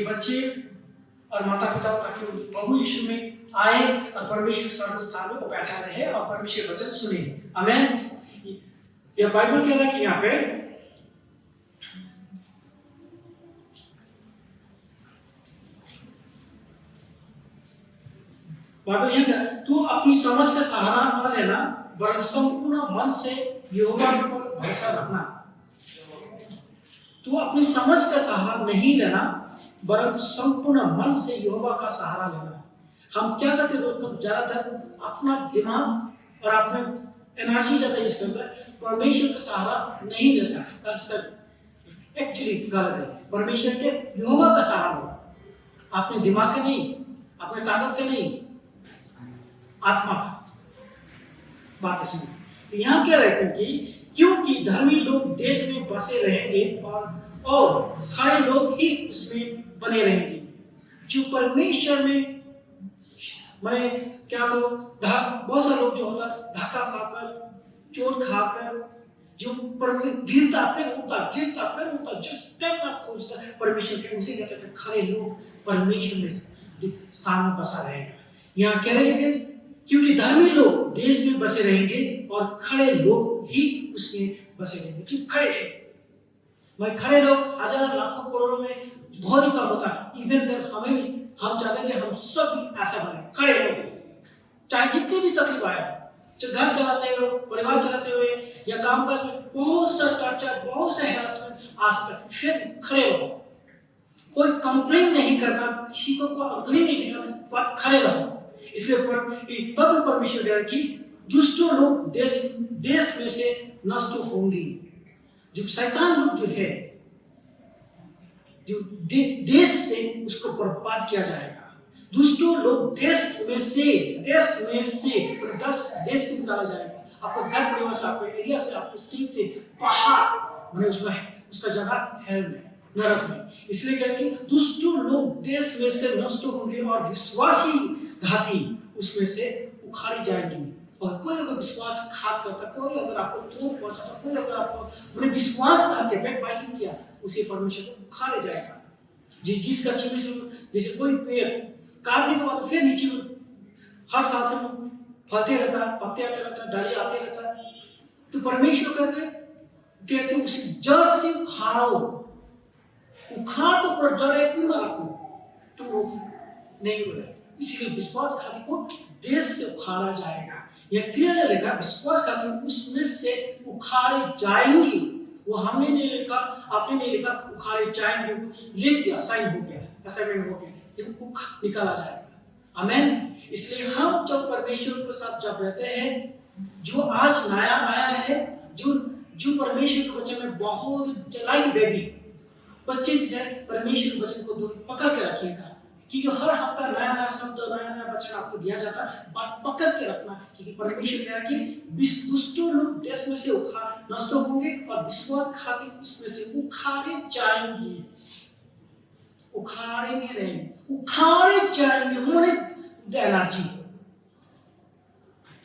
उनके बच्चे और माता पिता ताकि प्रभु यीशु में आए और परमेश्वर स्वर्ग स्थान में वो बैठा रहे और परमेश्वर वचन सुने। आमेन। यह बाइबल कह रहा है कि यहाँ पे बाइबल यह कहता है, तू अपनी समझ का सहारा न लेना वरन संपूर्ण मन से यहोवा पर भरोसा रखना। तू अपनी समझ का सहारा नहीं लेना वरन संपूर्ण मन से यहोवा का सहारा लेना। हम क्या करते रोज ज्यादातर अपना दिमाग और अपने एनर्जी ज्यादा यूज करता है, परमेश्वर का सहारा नहीं लेता। एक्चुअली गलत है। परमेश्वर के यहोवा का सहारा लो, अपने दिमाग का नहीं, अपने ताकत का नहीं, आत्मा का। बात सुनो, तो यहाँ क्या है क्योंकि धर्मी लोग देश में बसे रहेंगे और खरे लोग ही उसमें बने रहेंगे। जो परमेश्वर में मैं क्या करो, बहुत सारे लोग जो होता धक्का खाकर, चोट खाकर, जो गिरता फिर उठता, जो स्टेप आप खोजता परमेश्वर के, उसे कहते हैं खरे लोग परमेश्वर में स्थान में बसा रहेगा। यहाँ कह रहे हैं क्योंकि धर्मी लोग देश में बसे रहेंगे और खड़े लोग ही उसमें बसे रहेंगे। जो खड़े हैं, मैं खड़े लोग हजारों लाखों करोड़ों में बहुत ही कम होता है। इवन देन हमें भी, हम चाहते हैं कि हम सब ऐसा बने खड़े लोग, चाहे कितनी भी तकलीफ आए, चाहे घर चलाते हो, परिवार चलाते हुए या काम काज में बहुत सा टॉर्चर, बहुत से हैरेसमेंट आ सकता है, फिर खड़े रहो। कोई कंप्लेन नहीं करना, किसी को कंप्लेन नहीं करना, पर खड़े रहो। इसलिए तब परमेश्वर कह रहा है कि दुष्टों लोग देश में से नष्ट होंगे। जो शैतान लोग जो है, जो देश से उसको बर्बाद किया जाएगा। दुष्टों लोग देश में से 10 देश से निकाला जाएगा। आपको घर परिवार से, आपके एरिया से, आपके स्टेट से बाहर, मैंने उसका जगह हेल में, नरक में। इसलिए कह कि दुष्टों लोग देश में से नष्ट होंगे और विश्वासी घाती उसमें से उखाड़ी जाएंगी। और कोई अगर विश्वासघात करता, कोई अगर आपको चोट पहुंचाता, कोई अगर आपको अपने विश्वासघात के बैकबाइटिंग किया, उसे परमेश्वर को उखाड़े जाएगा। जिसका जैसे कोई पेड़ काटने के बाद फिर नीचे में हर साल से फलते रहता है, पत्ते आते रहता है, डाली आते रहता है, तो परमेश्वर कहते उस जड़ से उखाड़ो। उखाड़ तो पूरा जड़ एक भी ना रखो, तो वो नहीं बोला। इसीलिए विश्वासघाती को देश से उखाड़ा जाएगा। यह क्लियर लिखा, विश्वासघाती उसमें से उखाड़े जाएंगे। वो हमने नहीं लिखा, आपने नहीं लिखा, उखाड़े जाएंगे। लिख दिया, साइन हो गया, असाइनमेंट हो गया, निकाला जाएगा। आमेन। इसलिए हम जब परमेश्वर के साथ जब रहते हैं, जो आज नया आया है, जो परमेश्वर के वचन में बहुत लाइक बेबी बच्चे जैसे परमेश्वर के वचन को पकड़ के रखिएगा, क्योंकि हर हफ्ता नया नया शब्द, नया नया वचन आपको दिया जाता है। बात पकड़ के रखना, क्योंकि परमेश्वर कह रहा है कि दुष्टों लोग देश में से नष्ट होंगे और विश्वासघाती उसमें से उखाड़े जाएंगे। उखाड़ेंगे नहीं, उखाड़े जाएंगे। उन्होंने एनर्जी।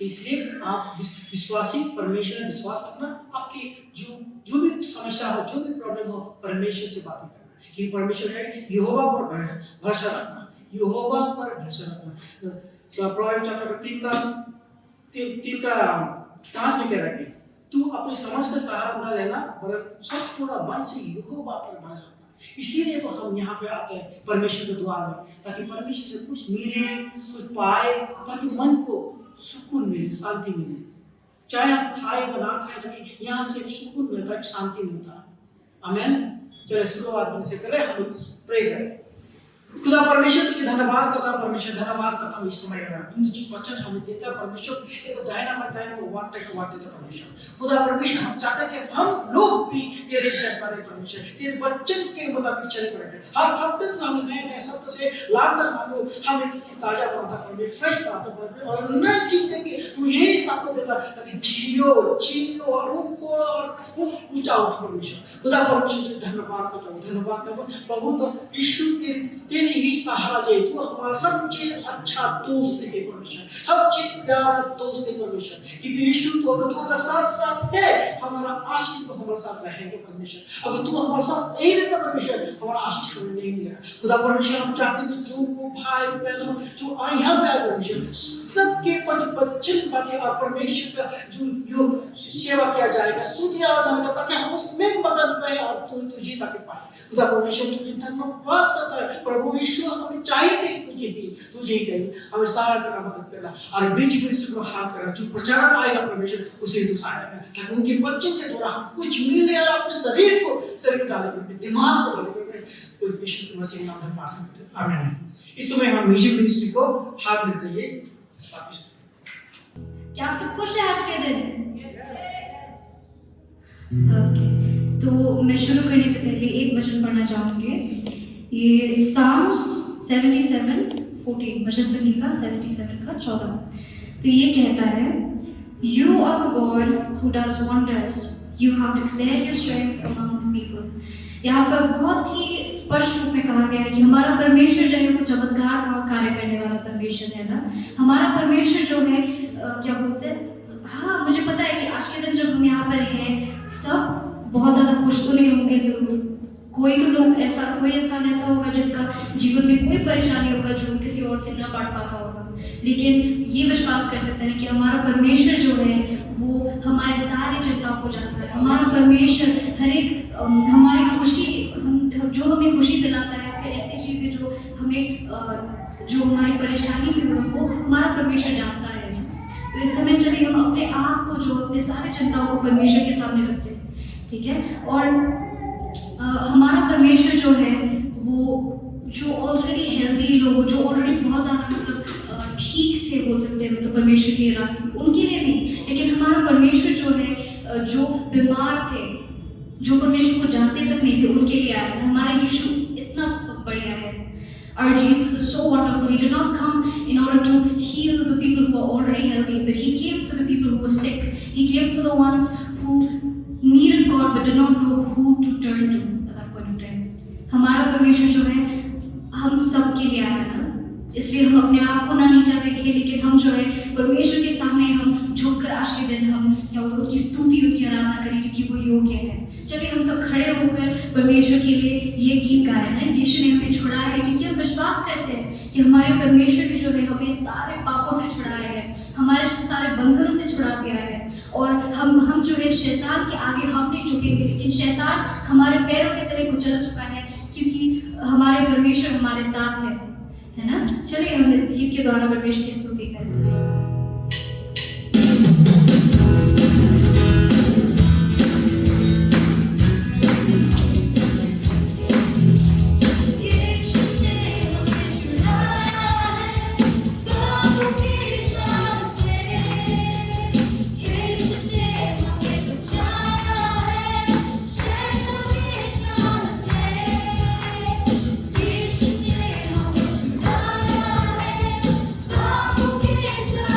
इसलिए आप विश्वासी परमेश्वर में विश्वास रखना। आपकी जो भी समस्या हो, जो भी प्रॉब्लम हो, परमेश्वर से बातें करना, कि परमेश्वर है यहोवा पर भरोसा रखना, यहोवा पर भरोसा रखना। प्रोवर्ब्स चैप्टर 3 का 5 में कह रहा है, तू अपनी समझ का सहारा न लेना वरन संपूर्ण मन से यहोवा पर भरोसा रखना। इसीलिए तो हम यहाँ पे आते हैं परमेश्वर के द्वार में, ताकि परमेश्वर से कुछ मिले, कुछ पाए, ताकि मन को सुकून मिले, शांति मिले। चाहे आप खाए या ना खाए, लेकिन यहाँ से सुकून मिलता है, शांति मिलता है। आमेन। चलिए शुरुआत हमसे करें, हम प्रे करें। खुदा परमेश्वर तुझे धन्यवाद करता हूँ, परमेश्वर धन्यवाद करता हूँ इस समय में जो वचन हमें देता है परमेश्वर, एक डायनामाइट वाट देता परमेश्वर। खुदा परमेश्वर हम चाहते हैं कि हम लोग भी तेरे से करें परमेश्वर, तेरे वचन के मुताबिक चले पड़े। हर हफ्ते हम नए नए शब्द से लाकर हमें ताजा बनाता परमेश्वर, फ्रेश बनाता परमेश्वर, और नए जीने के तू यही आपको देता ताकि जियो और रुको और ऊंचा उठो परमेश्वर। खुदा परमेश्वर तुझे धन्यवाद करता हूँ प्रभु। तो यीशु के तेरे ही सहारा जे तू हमारा सबसे अच्छा दोस्त है परमेश्वर, सबसे प्यारा दोस्त है परमेश्वर। क्योंकि यीशु तो अगर तू अगर साथ साथ है, हमारा आशीष तो हमारे साथ रहेगा परमेश्वर। अगर तू हमारे साथ नहीं रहता परमेश्वर, हमारा आशीष हमें नहीं मिलेगा। खुदा परमेश्वर, हम चाहते हैं कि जो भाई बहनों जो यहाँ पे आए परमेश्वर, सबके वचन बातें और परमेश्वर का जो सेवा किया जाएगा, स्तुति आराधना का, ताकि हम उसमें मगन रहे और तुझे ताकि पाए। खुदा परमेश्वर, तुझे धन्यवाद करता है प्रभु यीशु। हमें चाहिए तुझे ही चाहिए, हमें सारा करना मदद करना। और बीच में से हाथ करना, जो प्रचारक आएगा परमेश्वर, उसे तू सहायता कर, ताकि उनके वचन के द्वारा हम कुछ मिले और अपने शरीर में डाले, दिमाग को डाले। तो यीशु के मसीह नाम में प्रार्थना करते हैं, आमीन। इस समय हम म्यूजिक मिनिस्ट्री को हाथ में कहिए वापस। क्या आप सब खुश हैं आज के दिन? ओके, तो मैं शुरू करने से पहले एक वचन पढ़ना चाहूँगी। ये साम्स 77:14, वचन संगीता 77 का 14। तो ये कहता है, You are the God who does wonders. You have declared your strength among the people. यहाँ पर बहुत ही स्पष्ट रूप में कहा गया है कि हमारा परमेश्वर जो है वो चमत्कार का कार्य करने वाला परमेश्वर है ना। हमारा परमेश्वर जो है क्या बोलते हैं, हाँ मुझे पता है कि आज के दिन जब हम यहाँ पर हैं, सब बहुत ज़्यादा खुश तो नहीं होंगे ज़रूर। कोई इंसान ऐसा होगा जिसका जीवन में कोई परेशानी होगा जो किसी और से न बांट पाता होगा, लेकिन ये विश्वास कर सकते हैं कि हमारा परमेश्वर जो है वो हमारे सारे चिंताओं को जानता है। हमारा परमेश्वर हर एक हमारी खुशी, जो हमें खुशी दिलाता है, फिर ऐसी चीज़ें जो हमें जो हमारी परेशानी में हो, वो हमारा परमेश्वर जानता है। तो इस समय चलिए हम अपने आप को, जो अपने सारे चिंताओं को परमेश्वर के सामने रखते हैं, ठीक है। और हमारा परमेश्वर जो है वो जो ऑलरेडी हेल्दी लोग, जो ऑलरेडी बहुत ज़्यादा मतलब ठीक थे बोल सकते हैं मतलब परमेश्वर के रास्ते में, उनके लिए नहीं, लेकिन हमारा परमेश्वर जो है जो बीमार थे, जो परमेश्वर को जानते तक नहीं थे, उनके लिए आया है। हमारा यीशु इतना बढ़िया है। Our Jesus is so wonderful. He did not come in order to heal the people who are already healthy, but He came for the people who were sick. He came for the ones who needed God but did not know who to turn to at that point of time. हमारा परमेश्वर जो है हम सब के लिए आया है ना, इसलिए हम अपने आप को ना नीचा देखें, लेकिन हम जो है परमेश्वर के सामने हम झुककर आज के दिन हम क्या होगा उनकी स्तुति, उनकी आराधना करें, क्योंकि वो योग्य है। चलिए हम सब खड़े होकर परमेश्वर के लिए ये गीत गाएं ना, यीशु ने हमें छुड़ाया है, क्योंकि हम विश्वास करते हैं कि हमारे परमेश्वर ने जो है हमें सारे पापों से छुड़ाया है, हमारे सारे बंधनों से छुड़ा दिया है। और हम जो है शैतान के आगे हम नहीं झुकेंगे, लेकिन शैतान हमारे पैरों के तले कुचल चुका है, क्योंकि हमारे परमेश्वर हमारे साथ है ना। चलिए हम इस गीत के द्वारा परमेश्वर की स्तुति करें। Thank you.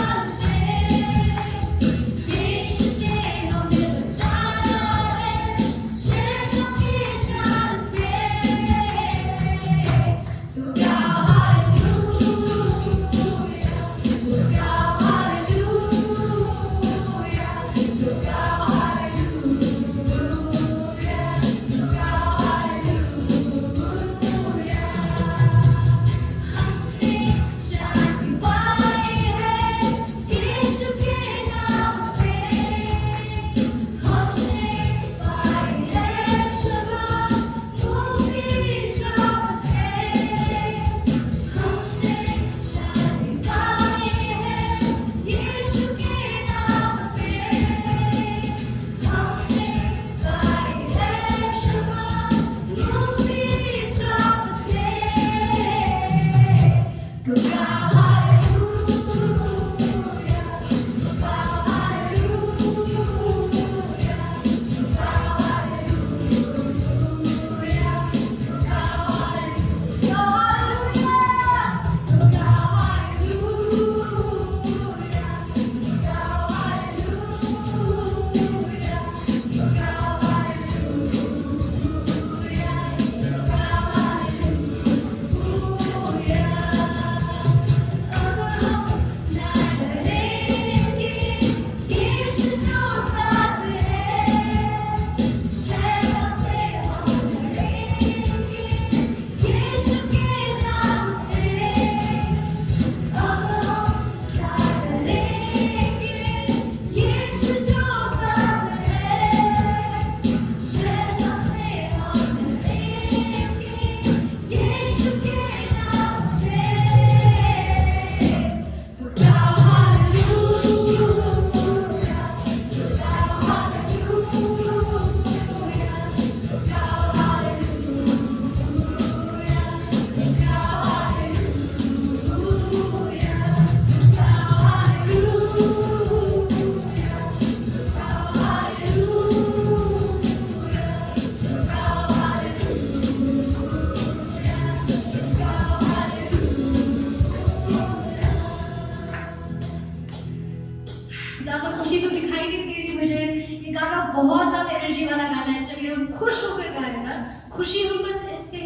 ज़्यादा खुशी तो दिखाई नहीं दे रही मुझे। ये गाना बहुत ज़्यादा एनर्जी वाला गाना है। चलिए हम खुश होकर गाएं ना। खुशी हम बस ऐसे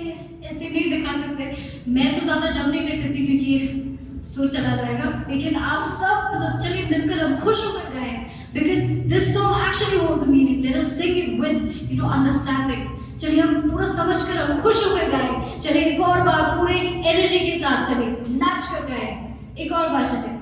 ऐसे नहीं दिखा सकते। मैं तो ज़्यादा जम नहीं कर सकती क्योंकि सुर चला जाएगा, लेकिन आप सब मतलब चलिए मिलकर हम खुश होकर गाएं, because this song actually holds a meaning. Let us sing it with you know understanding. चलिए हम पूरा समझ कर हम खुश होकर गाएं। चलिए एक और बार पूरे एनर्जी के साथ चलिए नाच कर गाएं। एक और बार चलिए।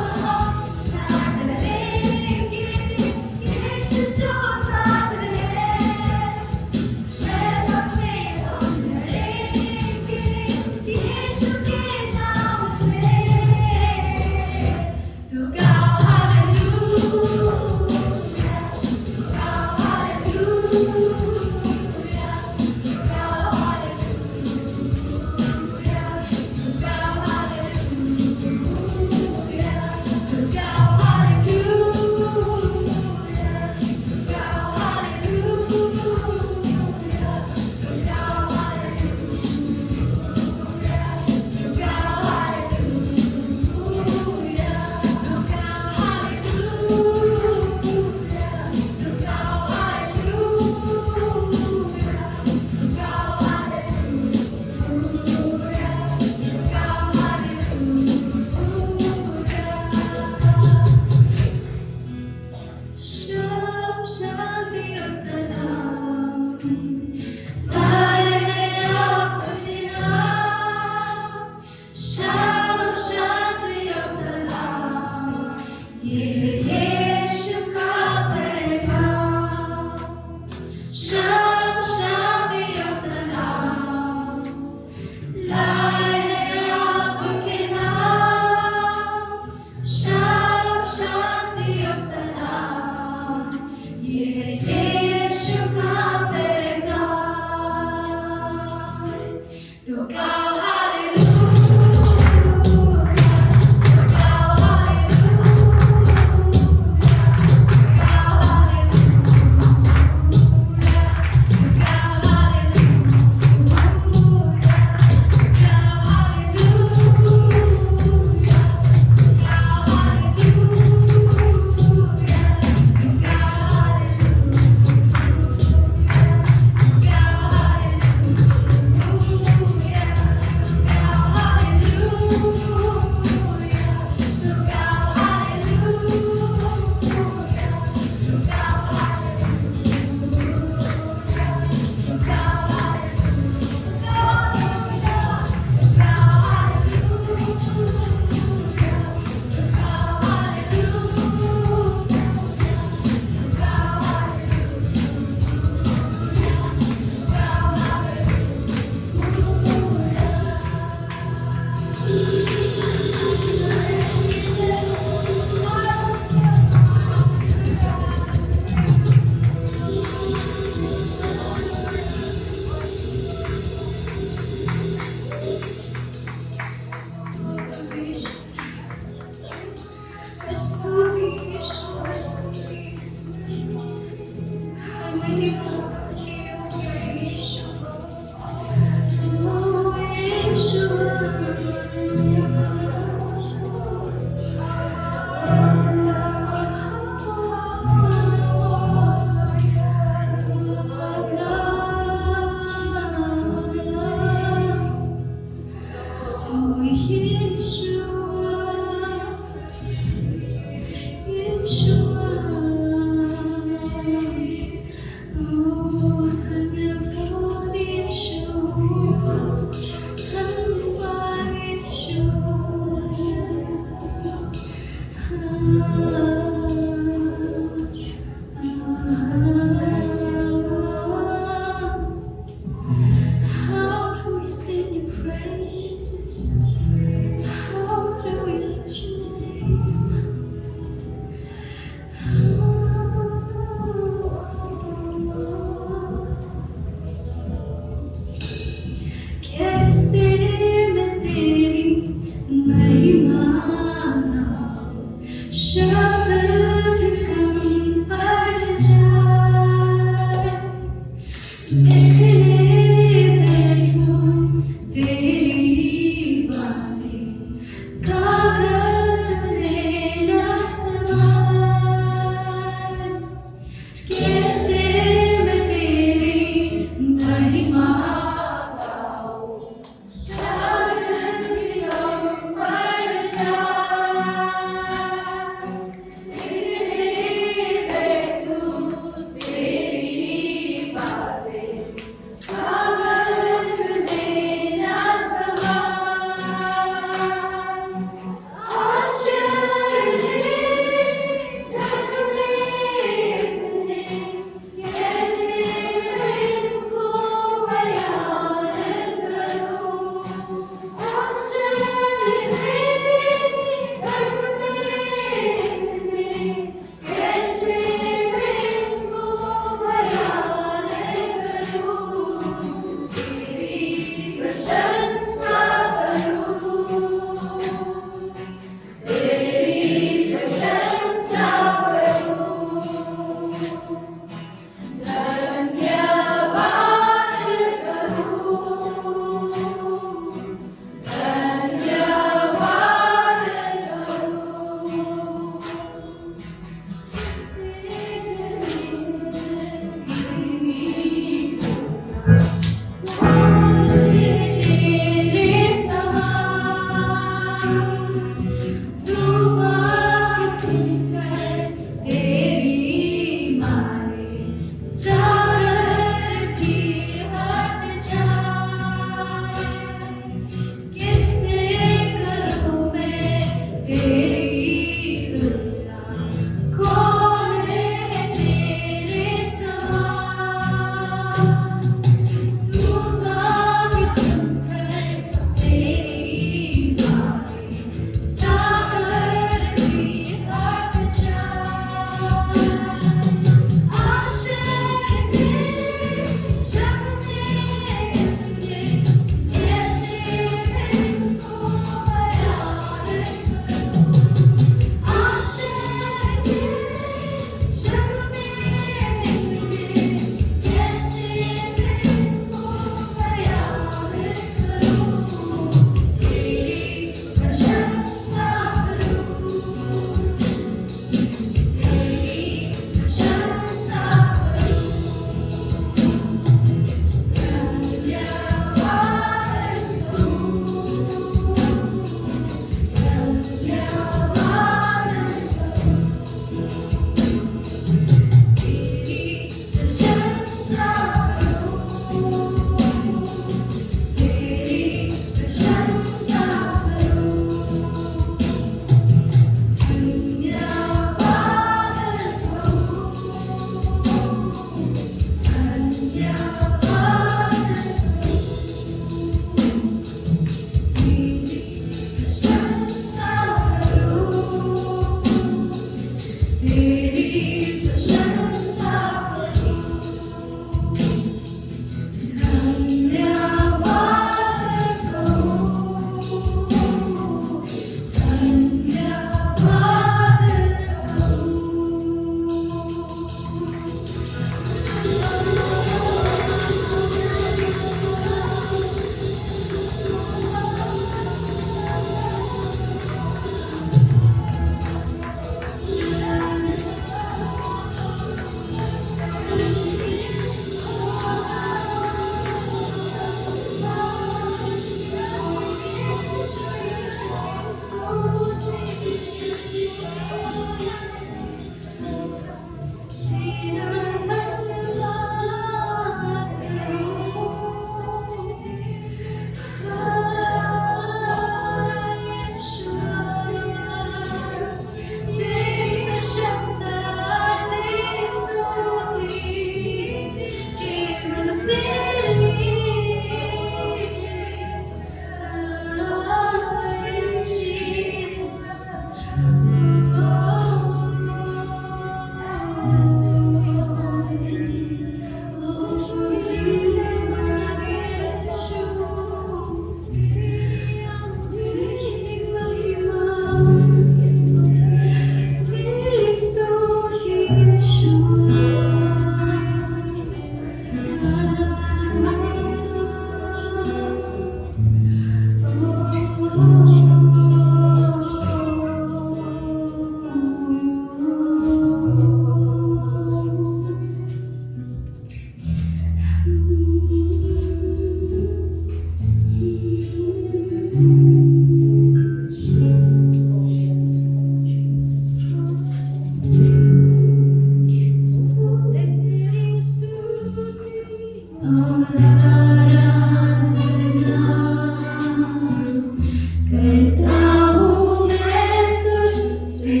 करता हूँ मैं तुझसे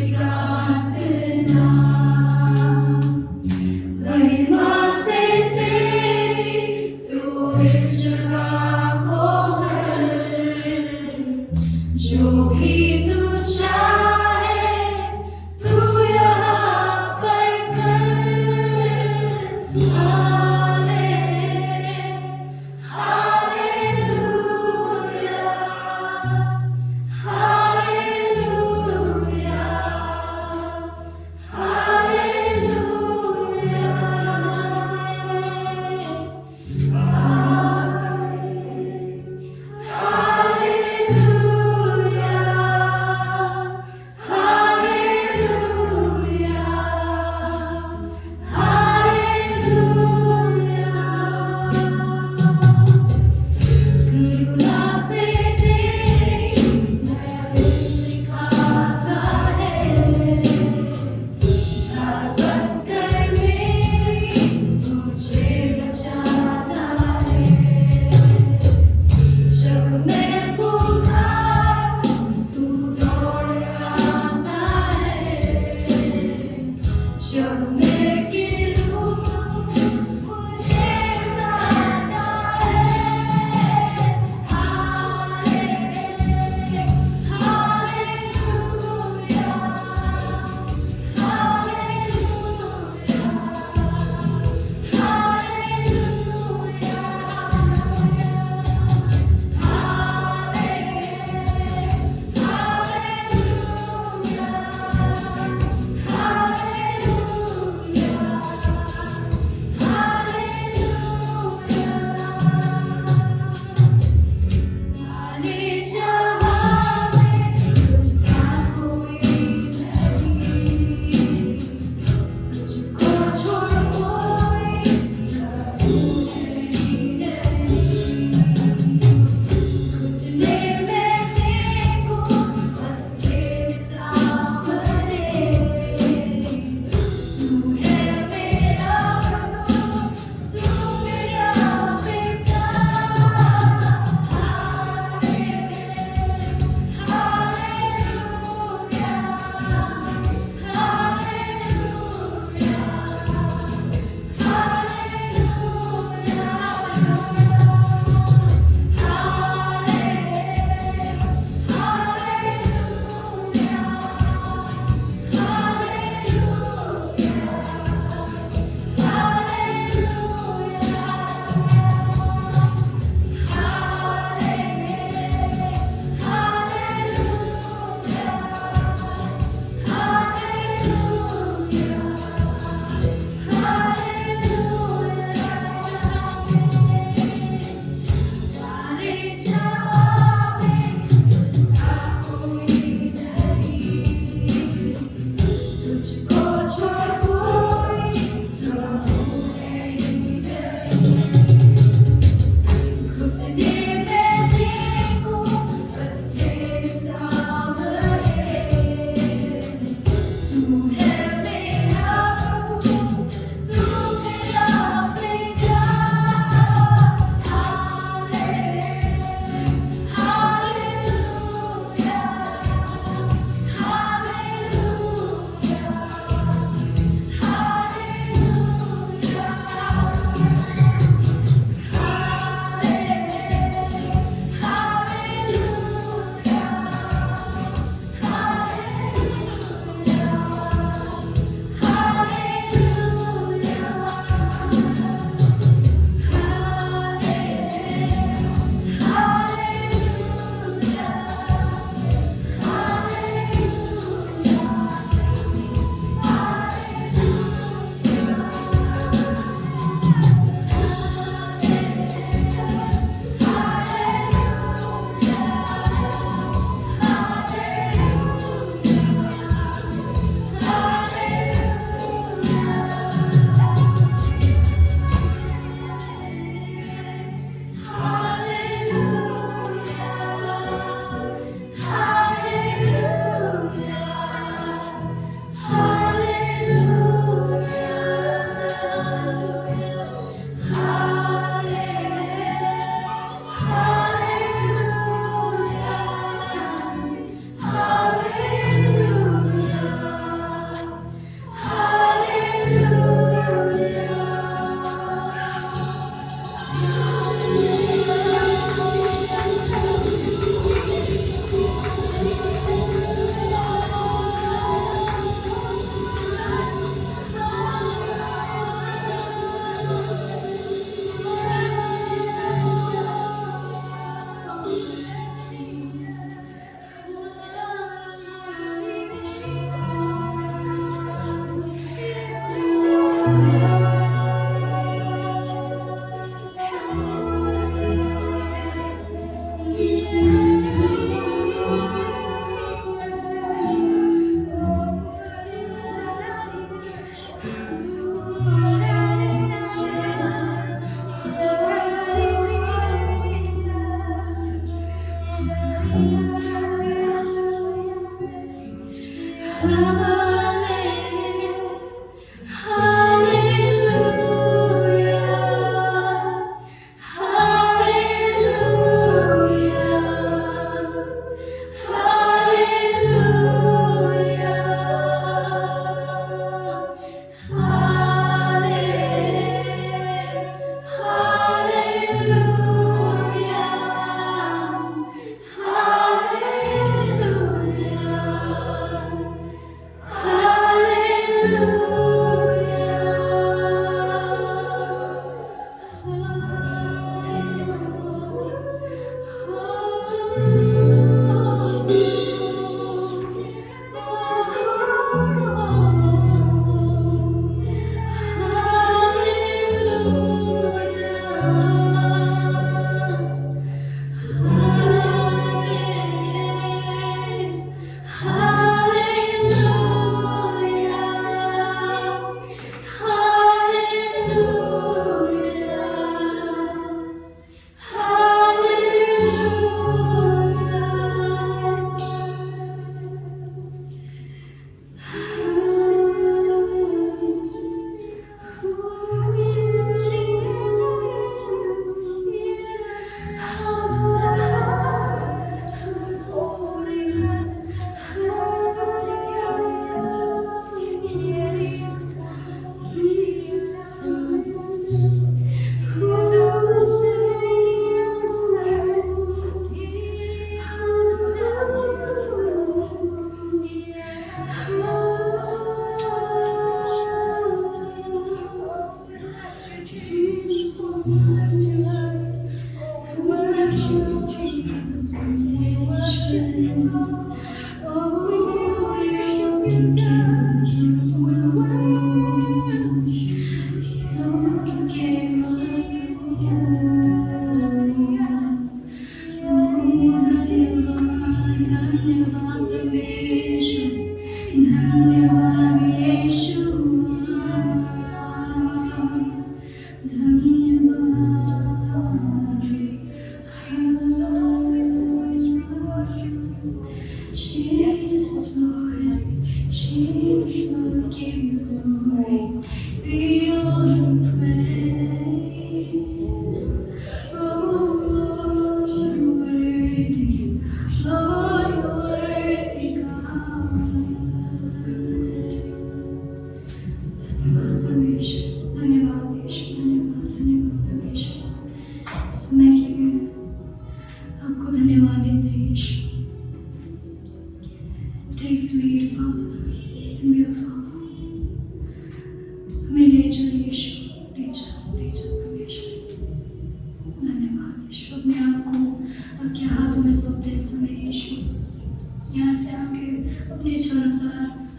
प्रार्थना, महिमा से तेरी तू इस जगह को कर, जो भी तू चाहे तू यहाँ पर कर। हालेलुया,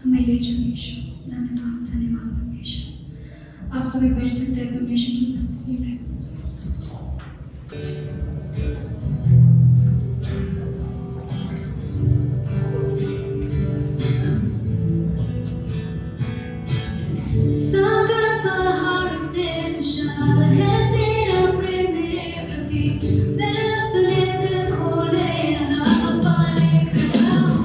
हमें ले चलो यीशु। धन्यवाद धन्यवाद परमेश्वर। आप सभी बैठ सकते हैं परमेश्वर की उपस्थिति में। सागर पहाड़ से विशाल है तेरा प्रेम मेरे प्रति। मैं अपने दिल खोले यहाँ पाने खड़ा हूँ।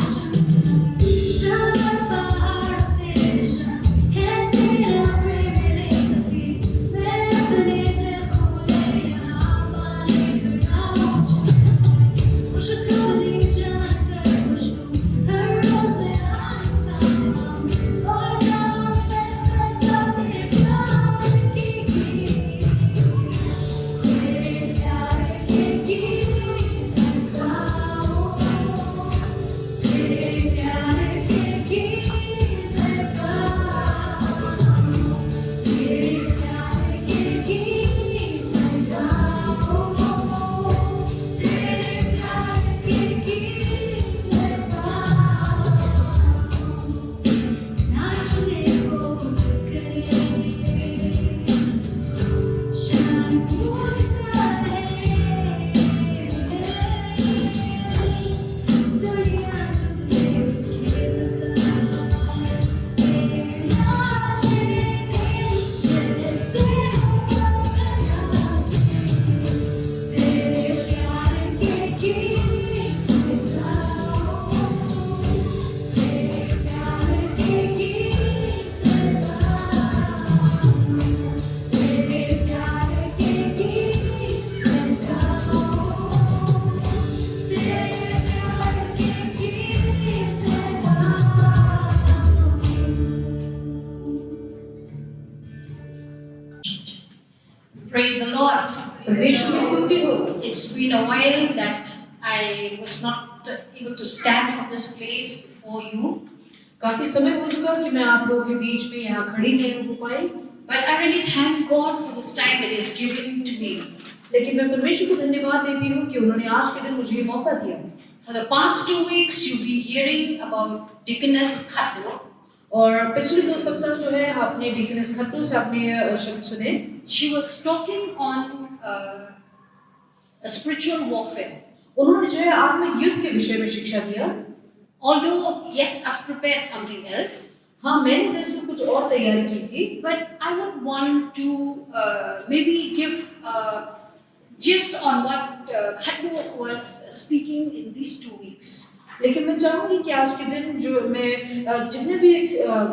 सागर पहाड़ से विशाल है तेरा प्रेम मेरे प्रति। मैं अपने दिल खोले यहाँ पाने खड़ा हूँ। खुशखबरी जानकर खुश हूँ, हर रोज मैं आनंद पाऊँ। और नाम मैं सदा तेरे प्यार की तेरे प्यार की गीत गाऊं। तेरे प्यार की गीत गाऊं। तेरे प्यार की गीत गाऊं। तेरे प्यार की गीत गाऊं। नाचने को करे शान पूरता है दुनिया तुझे नाचे जैसे तेरे प्यार के गीत गाऊं। तेरे प्यार के गीत गाऊं। तेरे प्यार के गीत गाऊं। तेरे प्यार के गीत Praise the Lord. परमेश्वर की स्तुति हो। It's been a while that I was not able to stand from this place before you, काफी समय हो चुका कि मैं आप लोगों के बीच में यहाँ खड़ी नहीं हो पाई, but I really thank God for this time that He has given to me. लेकिन मैं परमेश्वर को धन्यवाद देती हूँ कि उन्होंने आज के दिन मुझे ये मौका दिया। For the past 2 weeks, you've been hearing about Deaconess Khattu. और पिछले 2 सप्ताह जो है आपने डीकनेस खट्टू से आपने शब्द सुने। She was talking on a spiritual warfare. उन्होंने जो है आत्मिक युद्ध के विषय में शिक्षा दिया। Although, yes, I've prepared something else, हाँ, मैंने दरअसल कुछ और तैयारी की थी, but I would want to maybe give gist on what Khattu was speaking in these 2 weeks. लेकिन मैं चाहूंगी कि आज के दिन जो मैं जितने भी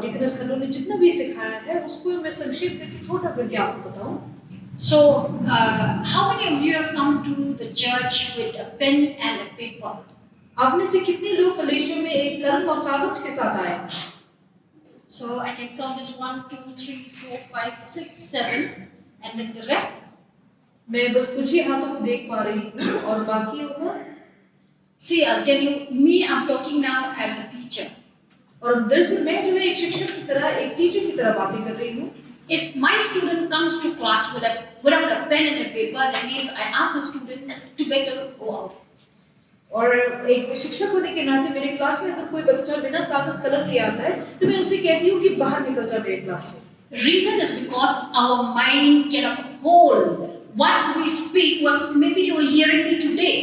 डीकनेस खट्टू ने जितना भी सिखाया है उसको मैं संक्षेप करके छोटा करके आपको बताऊं। So, how many of you have come to the church with a pen and a paper? आप में से कितने लोग कलीसिया में एक कलम और कागज के साथ आए? So I can count just 1, 2, 3, 4, 5, 6, 7, and then the rest. मैं बस कुछ ही हाथों को देख पा रही हूँ और बाकी होगा। See, I'll tell you, me, I'm talking now as a teacher. और दरअसल मैं जो है एक शिक्षक की तरह, एक टीचर की तरह बातें कर रही हूँ। If my student comes to class without a pen and a paper, that means I ask the student to better go out. और एक शिक्षक होने के नाते मेरे क्लास में अगर कोई बच्चा बिना कागज कलम के आता है तो मैं उसे कहती हूँ कि बाहर निकल जा मेरे क्लास से। Reason is because our mind cannot hold what we speak. Well, maybe you are hearing me today,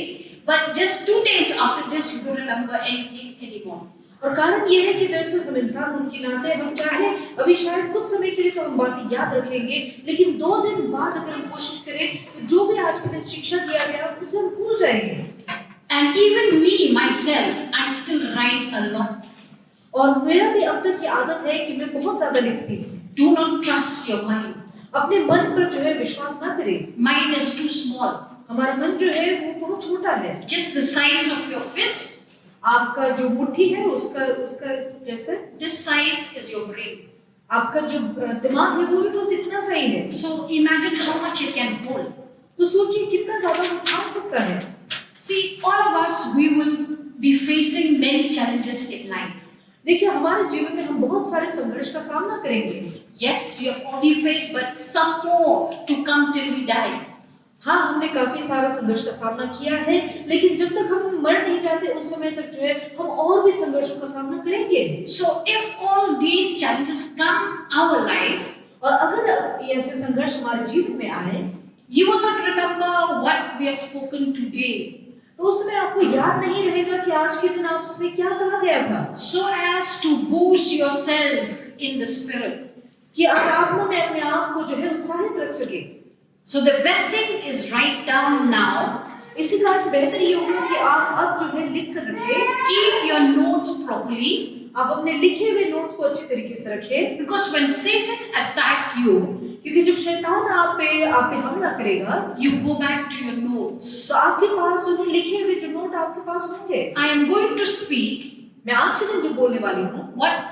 but just 2 days after this, you don't remember anything anymore. और कारण ये है कि दरअसल हम इंसान होने के नाते हम चाहे अभी शायद कुछ समय के लिए तो हम बातें याद रखेंगे, लेकिन 2 दिन बाद अगर हम कोशिश करें तो जो भी आज के दिन शिक्षा दिया गया उसे हम भूल जाएंगे। And even me myself, I still write a lot. और मेरा भी अब तक ये आदत है कि मैं बहुत ज्यादा लिखती हूँ। Do not trust your mind. अपने मन पर जो है विश्वास ना करें। Mind is too small. हमारा मन जो है वो बहुत छोटा है। Just the size of your fist. आपका जो मुट्ठी है उसका जैसे This size is your brain. आपका जो दिमाग है वो भी बस इतना सही है। So imagine how much it can hold. तो सोचिए कितना ज्यादा वो थाम सकता है। See, all of us, we will be facing many challenges in life. देखिए हमारे जीवन में हम बहुत सारे संघर्ष का सामना करेंगे। Yes, you have already faced, but some more to come till we die. हाँ, हमने काफी सारा संघर्ष का सामना किया है, लेकिन जब तक हम मर नहीं जाते उस समय तक जो है हम और भी संघर्षों का सामना करेंगे। So if all these challenges come our life, और अगर ऐसे संघर्ष हमारे जीवन में आए, you will not remember what we have spoken today, तो उस समय आपको याद नहीं रहेगा कि आज के दिन आपसे क्या कहा गया था, so as to boost yourself in the spirit. कि आप आत्मा में अपने आप को जो है उत्साहित रख सके। So the best thing is write down now. इसी कारण बेहतर ये होगा कि आप अब जो है लिख कर रखें, Keep your notes properly, आप अपने लिखे हुए नोट्स को अच्छी तरीके से रखें, because when Satan attack you, क्योंकि जब शैतान आप पे हमला करेगा, you go back to your notes. तो आपके पास उन्हें लिखे हुए जो नोट आपके पास होंगे। I am going to speak मैं आज के दिन जो बोलने वाली हूँ, what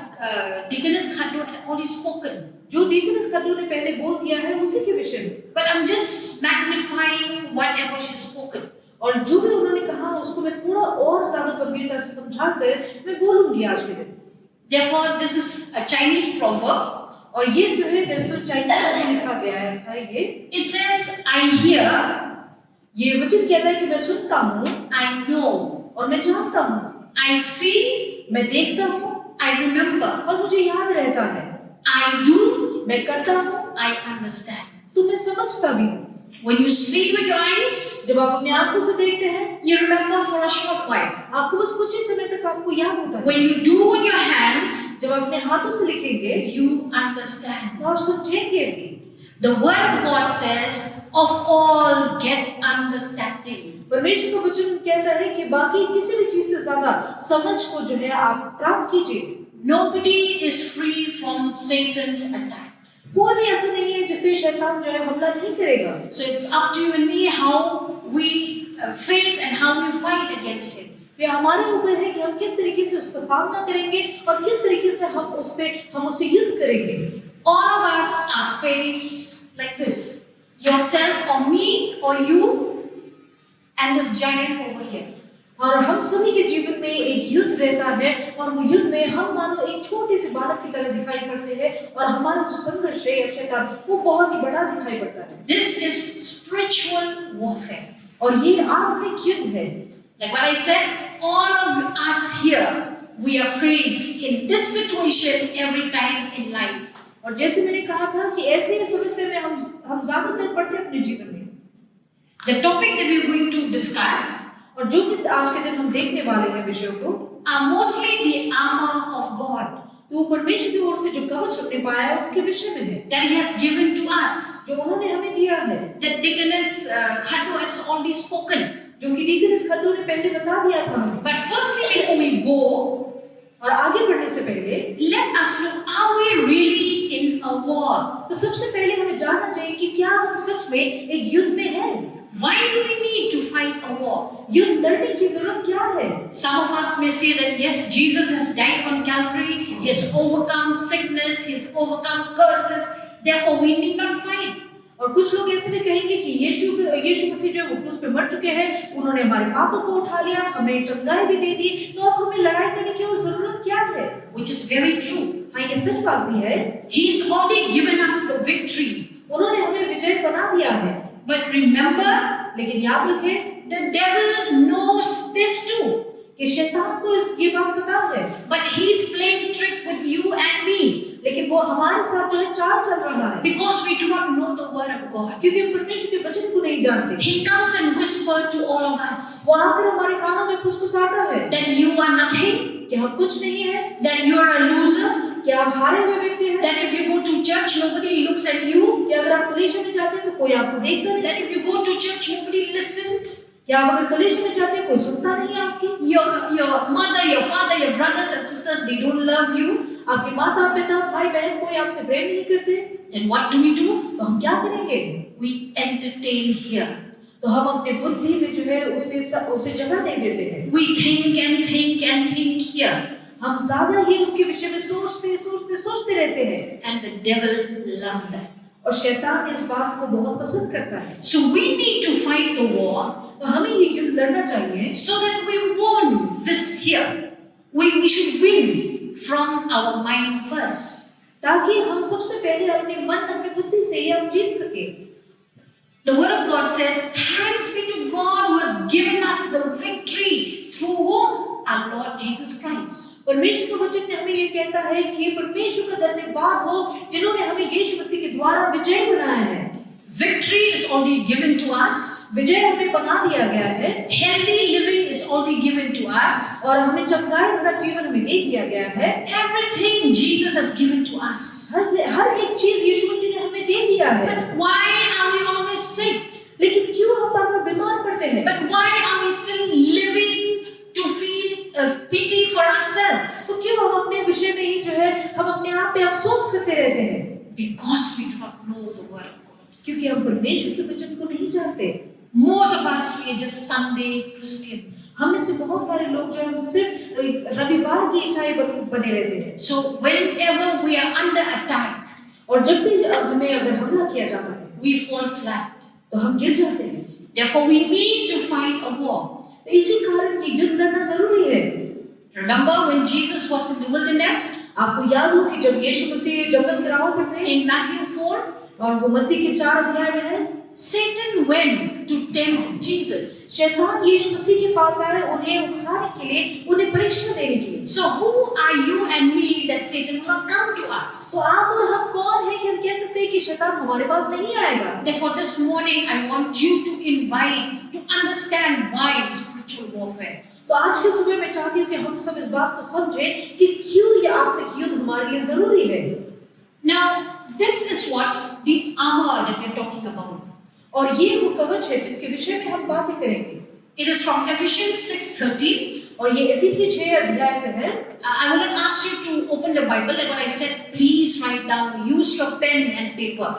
Deaconess Khadu had already spoken, जो डीकनेस खड्डू ने पहले बोल दिया है उसी के विषय में, but I'm just magnifying whatever she spoken. और जो भी उन्होंने कहा उसको मैं थोड़ा और ज्यादा गंभीरता से समझाकर मैं बोलूंगी आज के दिन। Therefore, this is a Chinese proverb. और ये जो है दरअसल चाइनीज में लिखा गया था ये। It says, I hear, ये वचन कहता है कि मैं सुनता हूँ I know, और मैं जानता हूँ, I see, मैं देखता हूँ I remember, और मुझे याद रहता है, I do, मैं करता हूँ I understand. तो मैं समझता भी हूँ। When you see with your eyes, जब आप अपने आंखों से देखते हैं, you remember for a short while. आपको बस कुछ ही समय तक आपको याद होता है। When you do with your hands, जब आप अपने हाथों से लिखेंगे you understand. तो आप समझेंगे भी। The word of God says, of all get understanding. परमेश्वर का वचन कहता है कि बाकी किसी भी चीज से ज्यादा समझ को जो है आप प्राप्त कीजिए। Nobody is free from Satan's attack. कोई भी ऐसा नहीं है जिससे शैतान जो है हमला नहीं करेगा। So it's up to you and me how we face and how we fight against him. ये हमारे ऊपर है कि हम किस तरीके से उसका सामना करेंगे और किस तरीके से हम उससे युद्ध करेंगे। All of us are faced like this. Yourself or me or you and this giant over here. और हम सभी के जीवन में एक युद्ध रहता है और वो युद्ध में हम मानो एक छोटे से बालक की तरह दिखाई पड़ते हैं और हमारा जो संघर्ष है शैतान वो बहुत ही बड़ा दिखाई पड़ता है। This is spiritual warfare. और ये आत्मिक युद्ध है। Like what I said, all of us here, we are faced in this situation every time in life. और जैसे मैंने कहा था कि ऐसे समस्या में हम ज्यादातर पड़ते हैं अपने जीवन में। The topic that we are going to discuss और जो कि आज के दिन हम देखने वाले हैं विषयों को are mostly the armor of God तो वो परमेश्वर की ओर से जो कवच हमने पाया है उसके विषय में है that He has given to us. जो उन्होंने हमें दिया है, That Deaconess Khadu has already spoken. जो कि डीकनेस खड्डू ने पहले बता दिया था हमें। But firstly, before we go, और आगे बढ़ने से पहले let us look, are we really in a war? तो सबसे पहले हमें जानना चाहिए कि क्या हम सच में एक युद्ध में हैं? Why do we need to fight a war? युद्ध लड़ने की जरूरत क्या है? Some of us may say that yes, Jesus has died on Calvary, He has overcome sickness, He has overcome curses, therefore we need not fight. और कुछ लोग ऐसे भी कहेंगे कि यीशु मसीह जो है वो क्रूस पे मर चुके हैं, उन्होंने हमारे पापों को उठा लिया, हमें चंगाई भी दे दी, तो अब हमें लड़ाई करने की और जरूरत क्या है? Which is very true. हाँ, ये सच बात भी है। He's already given us the victory. उन्होंने हमें विजय बना दिया है। But remember, लेकिन याद रखें the devil knows this too. कि शैतान को ये बात पता है, But he's playing trick with you and me. लेकिन वो हमारे साथ जो है चाल चल रहा है, Because we do not know the word of God. क्योंकि हम परमेश्वर के वचन को नहीं जानते। He comes and whispers to all of us वो आकर हमारे कानों में फुसफुसाता है that you are nothing, कि हम कुछ नहीं है, that you are a loser, कि आप हारे हुए व्यक्ति हैं, that if you go to church, nobody looks at you, कि अगर आप कलीसिया में जाते हैं तो कोई आपको देखता नहीं, that if you go to church, nobody listens. कि आप अगर कलीसिया में जाते हैं कोई सुनता नहीं है आपकी, Your mother, your father, your brothers and sisters, they don't love you. आपके माता पिता भाई बहन कोई आपसे प्रेम नहीं करते, Then what do we do? तो हम क्या करेंगे? We entertain here. तो हम अपने बुद्धि में जो है उसे जगह दे देते हैं। We think and think and think here. हम ज्यादा ही उसके विषय में सोचते रहते हैं, And the devil loves that. और शैतान इस बात को बहुत पसंद करता है। So we need to fight the war तो हमें ये युद्ध लड़ना चाहिए so that we won this here. We should win from our mind first. ताकि हम सबसे पहले अपने मन अपनी बुद्धि से ही हम जीत सके। The word of God says, thanks be to God who has given us the victory through whom? Our Lord Jesus Christ. परमेश्वर का वचन में हमें ये कहता है कि परमेश्वर का धन्यवाद हो जिन्होंने हमें यीशु मसीह के द्वारा विजय बनाया है। Victory is already given to us. विजय हमें बना दिया गया है। Healthy living is already given to us. और हमें चंगाई भरा जीवन हमें दे दिया गया है। Everything Jesus has given to us. हर एक चीज यीशु मसीह ने हमें दे दिया है। But why are we always sick? लेकिन क्यों हम बार बार बीमार पड़ते हैं? But why are we still living to feel pity for ourselves? तो क्यों हम अपने विषय में ही जो है हम अपने आप पे अफसोस करते रहते हैं? Because we do not know the word of God. क्योंकि हम परमेश्वर के वचन को नहीं जानते। Most of us we are just Sunday Christian. हम में से बहुत सारे लोग जो हम सिर्फ रविवार की ईसाई बने रहते हैं। So whenever we are under attack, और जब भी हमें अगर हमला किया जाता है, we fall flat. तो हम गिर जाते हैं। Therefore, we need to fight a war. इसी कारण ये युद्ध लड़ना जरूरी है। Remember when Jesus was in the wilderness? आपको याद हो कि जब यीशु मसीह जंगल के राहों पर थे, In Matthew 4, और वो मत्ती के 4 अध्याय में है, Satan went to tempt Jesus. शैतान यीशु मसीह के पास आए उन्हें उकसाने के लिए, उन्हें परीक्षा देने के लिए। So who are you and me that Satan will not come to us? तो आप और हम कौन हैं कि हम कह सकते हैं कि शैतान हमारे पास नहीं आएगा? Therefore, this morning I want you to invite to understand why spiritual warfare. तो आज के सुबह मैं चाहती हूँ कि हम सब इस बात को समझें कि क्यों ये आत्मिक युद्ध हमारे लिए जरूरी है। Now, this is what the armor that we are talking about. और ये वो कवच है जिसके विषय में हम बातें करेंगे। It is from Ephesians 6:13. और ये एफिसी 6 अध्याय से है। I will not ask you to open the Bible. Like what I said, please write down. Use your pen and paper.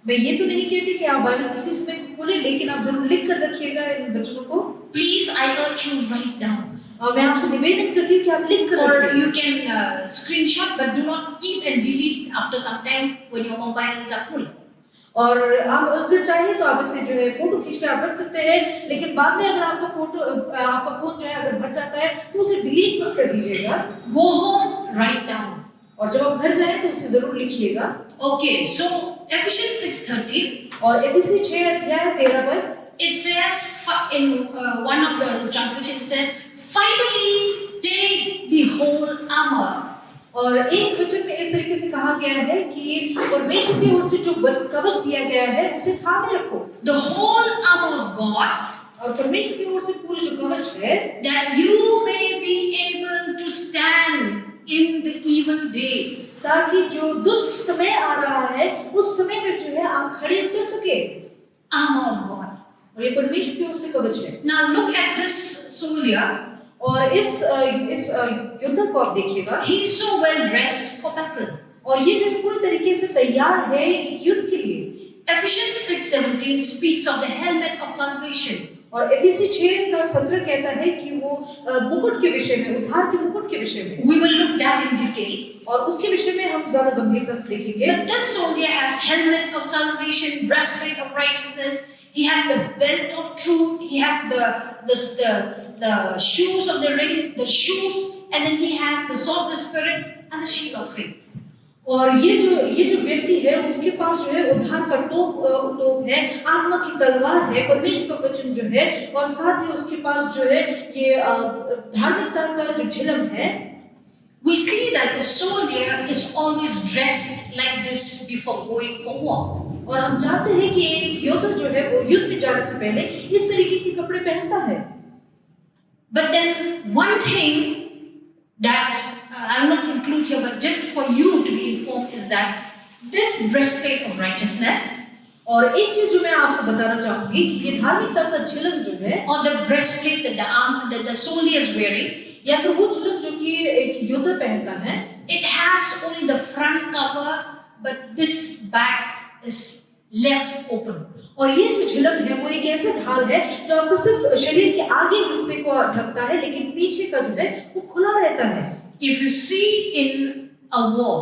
मैं ये तो नहीं कहती कि आप बाइबल इसी समय खोलें, लेकिन आप जरूर लिख कर रखिएगा इन वचनों को। Please, I urge you write down. और मैं आपसे निवेदन करती हूँ कि आप लिख कर Or रखें। you can screenshot, but do not keep and delete after some time when your mobiles are full. और आप अगर चाहें तो आप इसे जो है फोटो खींच के आप रख सकते हैं, लेकिन बाद में अगर आपका फोन जो है अगर भर जाता है तो उसे डिलीट मत कर दीजिएगा। Go home, write down. और जब आप घर जाएं तो उसे जरूर लिखिएगा। Okay, so Ephesians 6:13. और एफिसी 6 अध्याय 13 पर It says in one of the translations says, finally take the whole armor. और एक वचन में इस तरीके से कहा गया है कि परमेश्वर की ओर से जो कवच दिया गया है उसे थामे रखो। The whole armor of God, और परमेश्वर की ओर से पूरी जो कवच है, that you may be able to stand in the evil day. ताकि जो दुष्ट समय आ रहा है उस समय में जो है आप खड़े उतर सके। Armor of God. और ये परमेश्वर की ओर से कवच है। Now look at this soldier. और इस योद्धा को आप देखिएगा। He is so well dressed for battle. और ये जो पूरी तरीके से तैयार है एक युद्ध के लिए। Ephesians 6:17 speaks of the helmet of salvation. और एफिसी 6 का 17 कहता है कि वो मुकुट के विषय में, उद्धार के मुकुट के विषय में। We will look that in detail. और उसके विषय में हम ज्यादा गंभीरता से देखेंगे। But this soldier has helmet of salvation, breastplate of righteousness. He has the belt of truth. He has the shoes of the shoes, and then he has the sword of the spirit and the shield of faith. और ये जो व्यक्ति है उसके पास जो है उद्धार का टोप है, आत्मा की तलवार है, परमेश्वर का वचन जो है, और साथ ही उसके पास जो है ये धार्मिकता का जो झिलम है। We see that the soldier is always dressed like this before going for war. और हम जानते हैं कि एक योद्धा जो है वो युद्ध में जाने से पहले इस तरीके के कपड़े पहनता है। But then one thing that I will not include here, but just for you to be informed, is that this breastplate of righteousness, और एक चीज जो मैं आपको बताना चाहूंगी कि ये धार्मिकता का झिलम जो है, or the breastplate that the soldier is wearing, या फिर वो झिलम जो कि एक योद्धा पहनता है, it has only the front cover, but this back is left open. और ये जो झिलम है वो एक ऐसा ढाल है जो आपको सिर्फ शरीर के आगे हिस्से को ढकता है, लेकिन पीछे का जो है वो खुला रहता है। If you see in a war,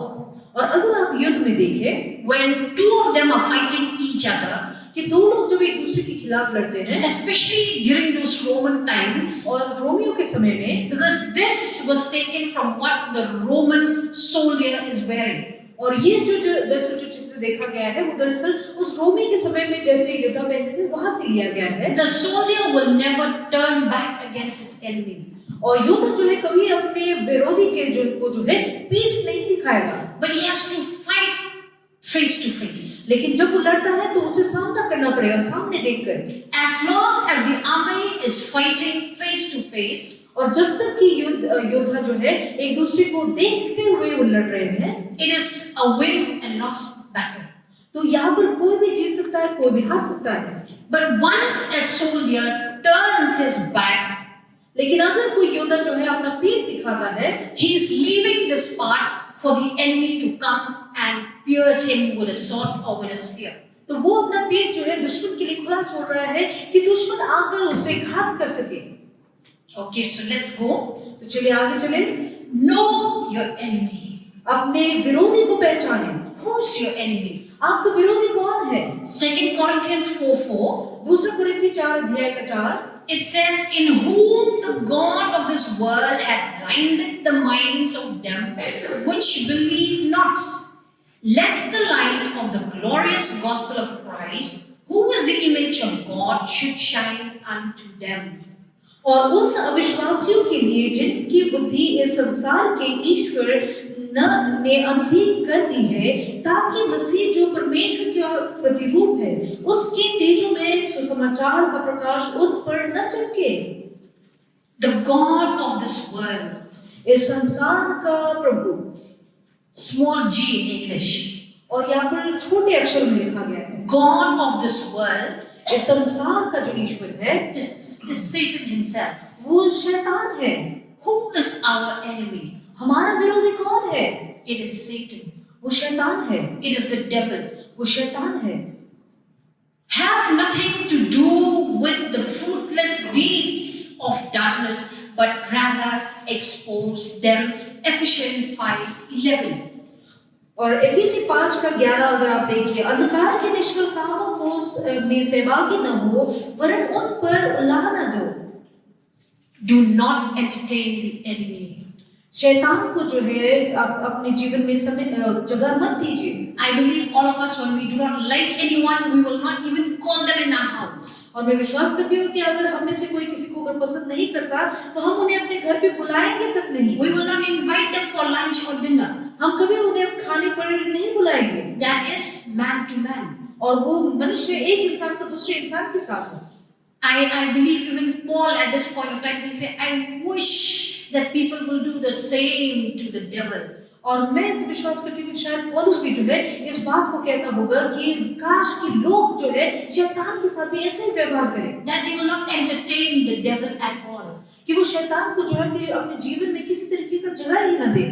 और अगर आप युद्ध में देखें, when two of them are fighting each other, कि दो लोग जब एक दूसरे के खिलाफ लड़ते हैं, especially during those Roman times, और रोमियो के समय में, because this was taken from what the Roman soldier is wearing. और ये जो चित्र देखा गया है वो दरअसल उस रोमी के समय में जैसे योद्धा पहनते थे वहां से लिया गया है। The soldier will never turn back against his enemy. और योद्धा जो है कभी अपने विरोधी के जो है पीठ नहीं दिखाएगा, But he has to fight face to face. लेकिन जब वो लड़ता है तो उसे सामना करना पड़ेगा, सामने देखकर। As long as the army is fighting face to face, और जब तक कि योद्धा जो है एक दूसरे को देखते हुए वो लड़ रहे हैं, it is a win and loss battle. तो यहाँ पर कोई भी जीत सकता है, कोई भी हार सकता है। But once a soldier turns his back, लेकिन अगर कोई योद्धा जो है अपना पीठ दिखाता है, he is leaving the spot for the enemy to come and pierce him with a sword or with a spear. तो वो अपना पीठ जो है दुश्मन के लिए खुला छोड़ रहा है कि दुश्मन आकर उसे घात कर सके। Okay, so let's go. तो चलिए आगे चले। Know your enemy. अपने विरोधी को पहचाने। Who's your enemy? आपका विरोधी कौन है? 2 Corinthians 4:4. दूसरा कुरिन्थी 4:4 It says, in whom the God of this world hath blinded the minds of them which believe not, lest the light of the glorious gospel of Christ, who is the image of God, should shine unto them. और उन अविश्वासियों के लिए जिनकी बुद्धि इस संसार के ईश्वर ने अंधी कर दी है, ताकि मसीह जो परमेश्वर का प्रतिरूप है उसके तेजों में सुसमाचार का प्रकाश उन पर न चमके। The God of this world, इस संसार का प्रभु, small g in English, और यहाँ पर छोटे अक्षर में लिखा गया है, God of this world इस संसार का जो ईश्वर है is Satan himself. वो शैतान है। Who is our enemy? हमारा विरोधी कौन है? It is Satan. वो शैतान है, It is the devil. वो शैतान है। Have nothing to do with the fruitless deeds of darkness, but rather expose them. Ephesians 5:11. और एफिसी 5:11 अगर आप देखिए, अंधकार के निष्फल कामों को में सहभागी न हो, वरन उन पर उलाह न दो। Do not entertain the enemy. शैतान को जो है आप अपने जीवन में समय जगह मत दीजिए। I believe all of us, when we do not like anyone, we will not even call them in our house. और मैं विश्वास करती हूँ कि अगर हम में से कोई किसी को अगर पसंद नहीं करता तो हम उन्हें अपने घर पे बुलाएंगे तक नहीं। We will not invite them for lunch or dinner. हम कभी उन्हें खाने पर नहीं बुलाएंगे। That is man to man. और वो मनुष्य एक इंसान को दूसरे इंसान के साथ हो। I believe even Paul at this point of time will say, I wish that people will do the same to the devil. और मैं इसे विश्वास करती हूँ कि शायद पौलुस भी जो है इस बात को कहता होगा कि काश कि लोग जो है शैतान के साथ भी ऐसे ही व्यवहार करें। That they will not entertain the devil at all. कि वो शैतान को जो है अपने जीवन में किसी तरीके का जगह ही न दे।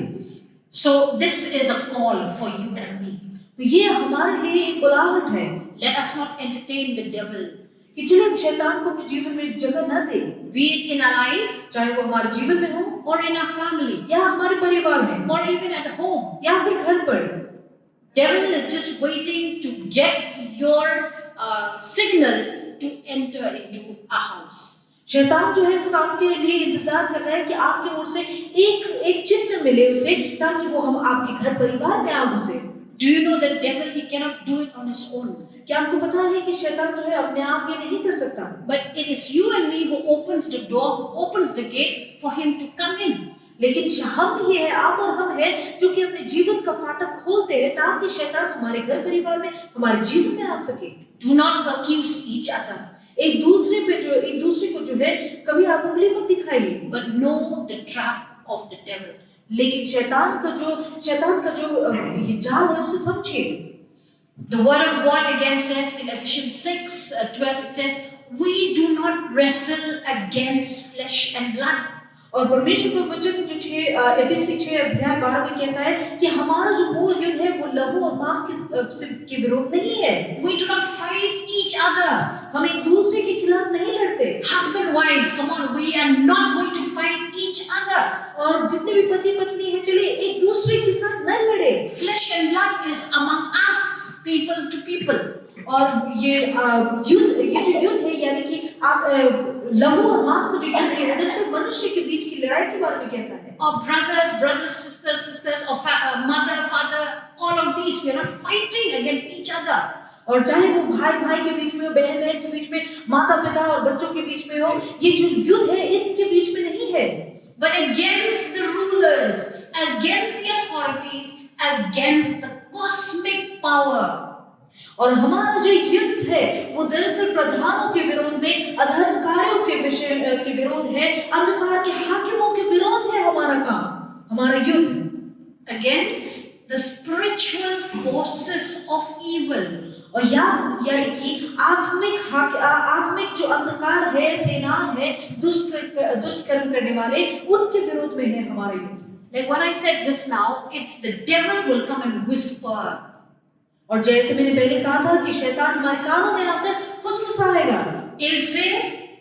So this is a call for you and me. तो ये हमारे लिए एक बुलाहट है Let us not entertain the devil. कि चलो हम शैतान को अपने जीवन में जगह न दे, Be it in our life, चाहे वो हमारे जीवन में हो or in our family, या हमारे परिवार में or even at home. या फिर घर पर। Devil is just waiting to get your signal to enter into a house. शैतान जो है इस काम के लिए इंतजार कर रहा है कि आपकी ओर से एक चिन्ह मिले उसे, ताकि वो हम आपके घर परिवार में आ घुसे। Do you know that devil, he cannot do it on his own? क्या आपको पता है कि शैतान जो है अपने आप ये नहीं कर सकता, But it is you and me who opens the door, opens the gate for him to come in. लेकिन हम ही है, आप और हम है जो कि अपने जीवन का फाटक खोलते हैं ताकि शैतान हमारे घर परिवार में, हमारे जीवन में आ सके। Do not accuse each other, एक दूसरे को जो है कभी आप उंगली मत दिखाइए, but know the trap of the devil. लेकिन शैतान का जो ये जाल है उसे समझिए। The word of God again says in Ephesians 6:12, it says, we do not wrestle against flesh and blood. और परमेश्वर का वचन जो एफएसी 6:12 में कहता है कि हमारा जो मूल युद्ध है वो लहू और मांस के विरोध नहीं है। We do not fight each other. हम एक दूसरे के खिलाफ नहीं लड़ते। Husband, wives, come on, we are not going to fight each other. और जितने भी पति पत्नी है, चलिए एक दूसरे के साथ न लड़े। Flesh and blood is among us, people to people. और ये जो युद्ध है यानी कि आप लहू और मांस का जो युद्ध है वो दरअसल मनुष्य के बीच की लड़ाई के बारे में कहता है। Or brothers, sisters, or mother, father, all of these, we are not fighting against each other. और चाहे वो भाई के बीच में हो, बहन के बीच में, माता पिता और बच्चों के बीच में हो, ये जो युद्ध है इनके बीच में नहीं है, but against the rulers, against the authorities, against the cosmic power. और हमारा जो युद्ध है वो दरअसल प्रधानों के विरोध में, अधर्मकारियों के विरोध है, अंधकार के हाकिमों के विरोध है हमारा काम, हमारा युद्ध Against the spiritual forces of evil. और यानी कि आत्मिक जो अंधकार है, सेना है, दुष्ट कर्म करने वाले, उनके विरोध में है हमारा युद्ध। Like what I said just now, it's the devil will come and whisper. और जैसे मैंने पहले कहा था कि शैतान हमारे कानों में आकर फुसफुसाएगा। He'll say,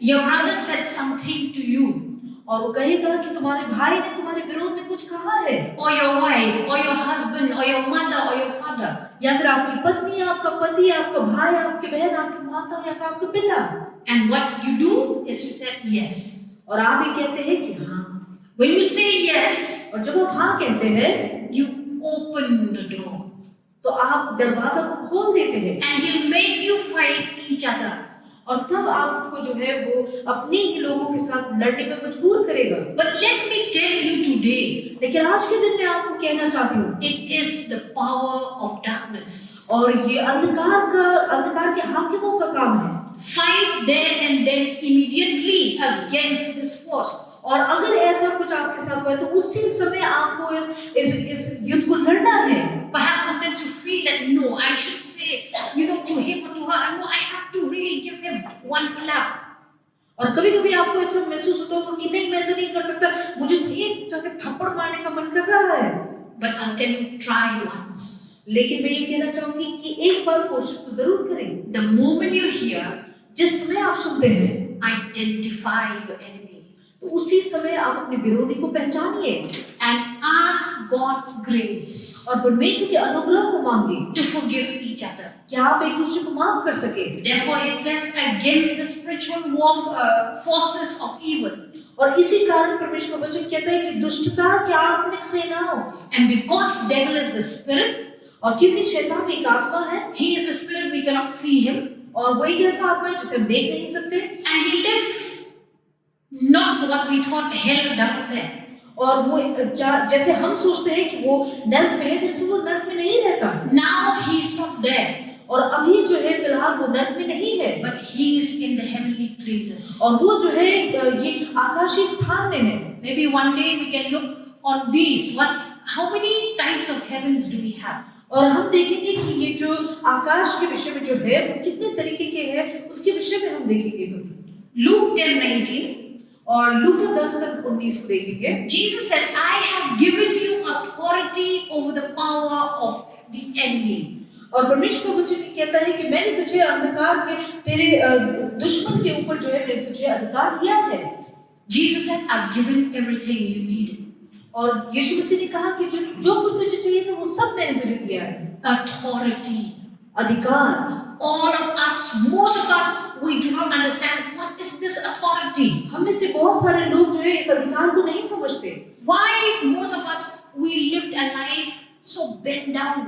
your brother said something to you. और वो कहेगा कि तुम्हारे भाई ने तुम्हारे विरोध में कुछ कहा है, Or your wife, or your husband, or your mother, or your father. या फिर आपकी पत्नी, आपका पति, आपका भाई, आपकी बहन, आपकी माता या फिर आपके पिता। And what you do is you said yes. और आप ये कहते हैं कि हाँ। When you say yes, और जब आप हाँ कहते हैं, you open the door. तो आप दरवाजा को खोल देते हैं। And he'll make you fight each other. और तब आपको जो है वो अपने ही लोगों के साथ लड़ने में मजबूर करेगा। But let me tell you today, लेकिन आज के दिन मैं आपको कहना चाहती हूँ, it is the power of darkness. और ये अंधकार के हाकिमों का काम है। Fight there and then immediately against this force. और अगर ऐसा कुछ आपके साथ हुआ है तो उसी समय आपको इस युद्ध को लड़ना है। Perhaps sometimes you feel that no, I should say, to him or to her, no, I have to really give him one slap. और कभी-कभी आपको ऐसा महसूस होता होगा कि नहीं, मैं तो नहीं कर सकता, मुझे तो एक जगह थप्पड़ मारने का मन कर रहा है। But I'll tell you, try once. लेकिन मैं ये कहना चाहूंगी कि एक बार कोशिश तो जरूर करें। The moment you hear, जिस समय आप सुनते हैं, identify your enemy. तो उसी समय आप अपने विरोधी को पहचानिए And ask God's grace और परमेश्वर के अनुग्रह को मांगिए to forgive each other. कि आप एक दूसरे को माफ कर सके। Therefore it says against the spiritual forces of evil. और इसी कारण परमेश्वर का वचन कहता है कि दुष्टता की आत्मिक सेनाओं, And because devil is the spirit, और क्योंकि शैतान एक आत्मा है, he is a spirit, we cannot see him. और वो एक ऐसा आत्मा है जिसे हम देख नहीं सकते, And he lives not what we thought hell down there. और वो जैसे हम सोचते हैं कि वो नर्क में है, दरअसल वो नर्क में नहीं रहता। Now he's not there, और अभी जो है फिलहाल वो नर्क में नहीं है, but he is in the heavenly places. और वो जो है ये आकाशीय स्थान में है। Maybe one day we can look on these. How many types of heavens do we have? और हम देखेंगे कि ये जो आकाश के विषय में जो है वो कितने तरीके के हैं, उसके विषय में हम देखेंगे। Luke 10:19. और लूका 10:19 को देखेंगे। Jesus said, I have given you authority over the power of the enemy. और परमेश्वर का वचन ये कहता है कि मैंने तुझे अंधकार के तेरे दुश्मन के ऊपर जो है मैंने तुझे अधिकार दिया है। Jesus said, I've given everything you needed. और यीशु मसीह ने कहा कि जो कुछ तुझे चाहिए था वो सब मैंने तुझे दिया है। Authority. अधिकार। All of us, most of us, we do not understand what is this authority. हम में से बहुत सारे लोग जो है इस अधिकार को नहीं समझते। Why most of us we lived a life so bent down?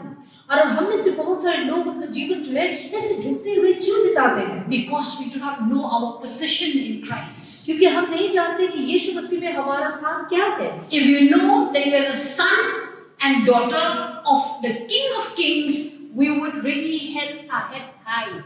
और हम में से बहुत सारे लोग अपना जीवन जो है ऐसे झुकते हुए क्यों बिताते हैं? Because we do not know our position in Christ. क्योंकि हम नहीं जानते कि यीशु मसीह में हमारा स्थान क्या है। If you know that you are the son and daughter of the King of Kings, we would really held our head high.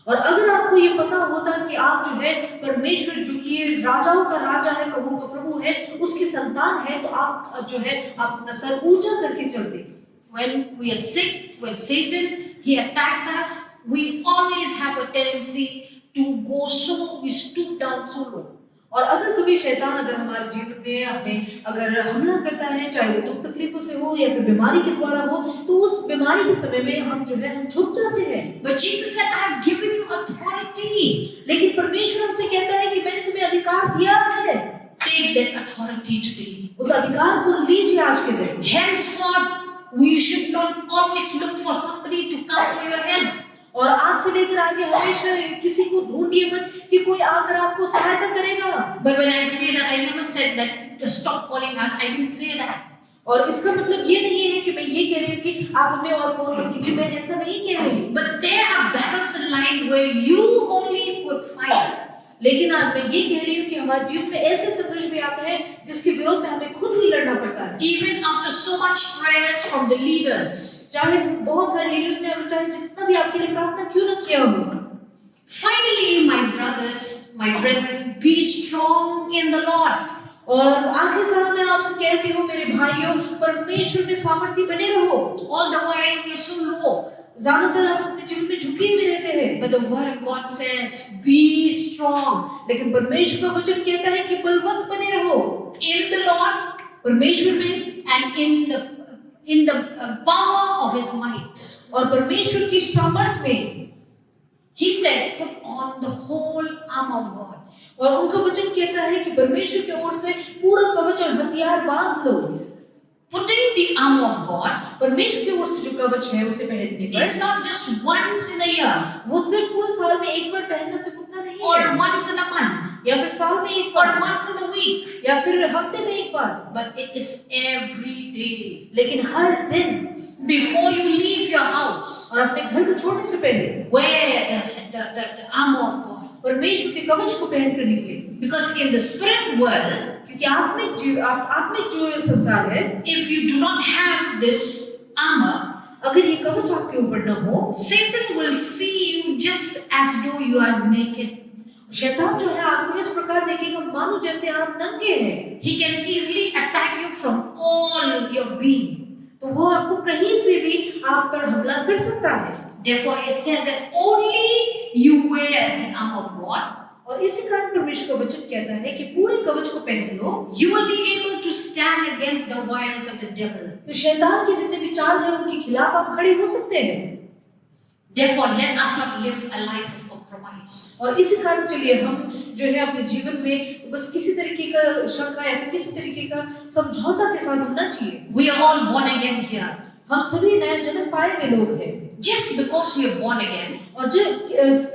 और अगर आपको ये पता होता कि आप जो है परमेश्वर जो कि राजाओं का राजा है, प्रभु का प्रभु है, उसकी संतान है, तो आप जो है अपना सर ऊंचा करके चलते। When we are sick, when Satan he attacks us, we always have a tendency to go so, we stoop down so low. और अगर कभी शैतान अगर हमारे जीवन में हमें अगर हमला करता है, चाहे वो दुख तकलीफों से हो या फिर बीमारी के द्वारा हो, तो उस बीमारी के समय में हम जो है हम झुक जाते हैं। But Jesus said, I have given you authority. लेकिन परमेश्वर हमसे कहता है कि मैंने तुम्हें अधिकार दिया है। Take that authority today. उस अधिकार को लीजिए आज के दिन। Henceforth, we should not always look for somebody to come for your help. और आज से लेकर आगे हमेशा किसी को ढूंढिए मत कि कोई आकर आपको सहायता करेगा। But when I say that, I never said that stop calling us. I didn't say that. और इसका मतलब ये नहीं है कि मैं ये कह रही हूँ कि आप हमें और फोन मत कीजिए, मैं ऐसा नहीं कह रही। But there are battles in life where you only could fight. लेकिन आज मैं ये कह रही हूँ कि हमारे जीवन में ऐसे संघर्ष भी आते हैं जिसके विरोध में हमें खुद ही लड़ना पड़ता है। Even after so much prayers from the leaders. चाहे बहुत सारे लीडर्स ने, चाहे जितना भी आपके लिए प्रार्थना क्यों न किया हो। Finally, my brothers, my brethren, be strong in the Lord. और आखिरकार मैं आपसे कहती हूँ मेरे भाइयों, परमेश्वर में सामर्थ्य बने रहो। All the while we are so low. ज्यादातर हम अपने जीवन में झुके हुए रहते हैं, But the word of God says, be strong लेकिन परमेश्वर का वचन कहता है कि बलवंत बने रहो in the Lord परमेश्वर में and in the power of His might. और परमेश्वर की सामर्थ में। He said, put on the whole armor of God. और उनका वचन कहता है कि परमेश्वर की ओर से पूरा कवच और हथियार बांध लो। Putting the armor of God, परमेश्वर की ओर से जो कवच है उसे पहनने it's पर not just once in a year वो सिर्फ पूरे साल में एक बार पहनना से उतना नहीं or है, once in a month या फिर साल में एक or bar once in a week, या फिर हफ्ते में एक बार, but it is every day. लेकिन हर दिन Before you leave your house, और अपने घर को छोड़ने से पहले wear the armor of God. परमेश्वर के कवच को पहन कर निकले। Because in the spirit world, क्योंकि आत्मिक जो संसार है, if you do not have this armor, अगर ये कवच आपके ऊपर न हो, Satan will see you just as though you are naked. शैतान जो है आपको इस प्रकार देखेगा मानो जैसे आप नंगे हैं। He can easily attack you from all your being. तो वो आपको कहीं से भी आप पर हमला कर सकता है। Therefore, it says that only you wear the armor of God. और इसी कारण परमेश्वर का वचन कहता है कि पूरे कवच को पहन लो, You will be able to stand against the wiles of the devil. तो शैतान के जितने भी चाल है उनके खिलाफ आप खड़े हो सकते हैं। Therefore, let us not live a life of compromise. और इसी कारण चलिए हम जो है अपने जीवन में बस किसी तरीके का शंका या फिर किसी तरीके का समझौता के साथ होना चाहिए। We are all born again here. हम सभी नया जन्म पाए हुए लोग हैं, Just because we are born again और जो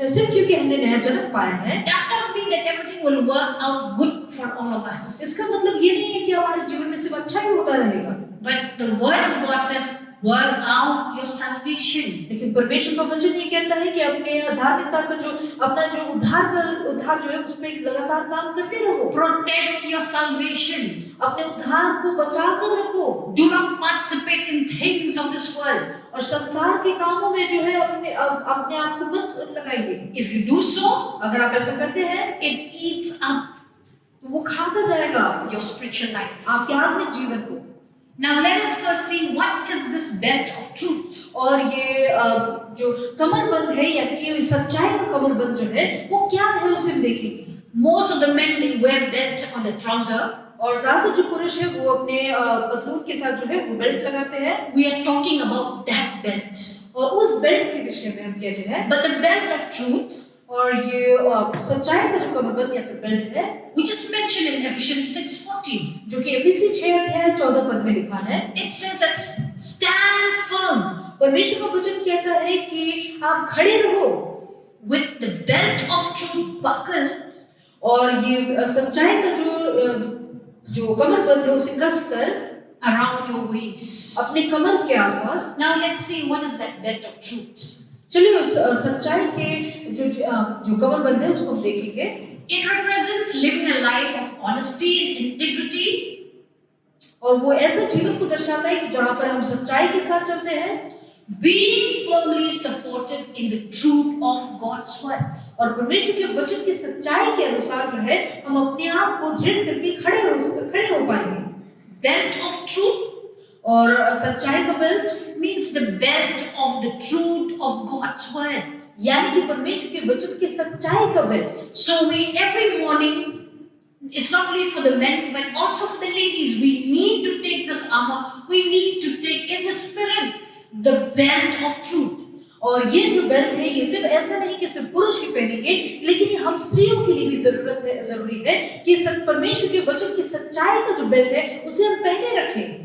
सिर्फ क्योंकि हमने नया जन्म पाया है does not mean that everything will work out good for all of us. इसका मतलब ये नहीं है कि हमारे जीवन में सिर्फ अच्छा ही होता रहेगा। But the word of God says, work out your salvation. लेकिन परमेश्वर का वचन ये कहता है कि अपने धार्मिकता का जो अपना जो उद्धार जो है उसमें लगातार काम करते रहो। Protect your salvation. अपने उद्धार को बचा कर रखो। Do not participate in things of this world. और संसार के कामों में जो है अपने आप को मत लगाइए। If you do so, अगर आप ऐसा करते हैं it eats up तो वो खाता जाएगा your spiritual life. आपके आत्मिक जीवन को। Now let us first see what is this belt of truth. और ये जो कमरबंद है या कि सच्चाई का कमरबंद जो है वो क्या है उसे हम देखेंगे। Most of the men they wear belt on the trouser. और ज्यादातर जो पुरुष है वो अपने पतलून के साथ जो है वो बेल्ट लगाते हैं। We are talking about that belt. और उस बेल्ट के विषय में हम कहते हैं। But the belt of truth, और ये सच्चाई का जो कमरबंद या फिर बेल्ट है, which is mentioned in Ephesians 6:14, जो कि एफिसी 6:14 में लिखा है, it says that stand firm परमेश्वर का वचन कहता है कि आप खड़े रहो with the belt of truth buckled और ये सच्चाई का जो कमरबंद है उसे कसकर around your waist. अपने कमर के आसपास। Now let's see what is that belt of truth. चलिए उस सच्चाई के जो कमरबंद है उसको हम देखेंगे। It represents living a life of honesty and integrity. और वो ऐसा जीवन को दर्शाता है कि जहाँ पर हम सच्चाई के साथ चलते हैं, Being firmly supported in the truth of God's word. और परमेश्वर के वचन की सच्चाई के अनुसार जो है हम अपने आप को दृढ़ करके खड़े हो पाएंगे। Belt of truth और सच्चाई का belt means the belt of the truth of God's word. यानी कि परमेश्वर के वचन की सच्चाई का belt. So we every morning, it's not only for the men but also for the ladies, we need to take this armor. We need to take in the spirit the belt of truth. और ये जो belt है ये सिर्फ ऐसा नहीं कि सिर्फ पुरुष ही पहनेंगे, लेकिन ये हम स्त्रियों के लिए भी जरूरी है कि परमेश्वर के वचन की सच्चाई का जो बेल्ट है उसे हम पहने रखें।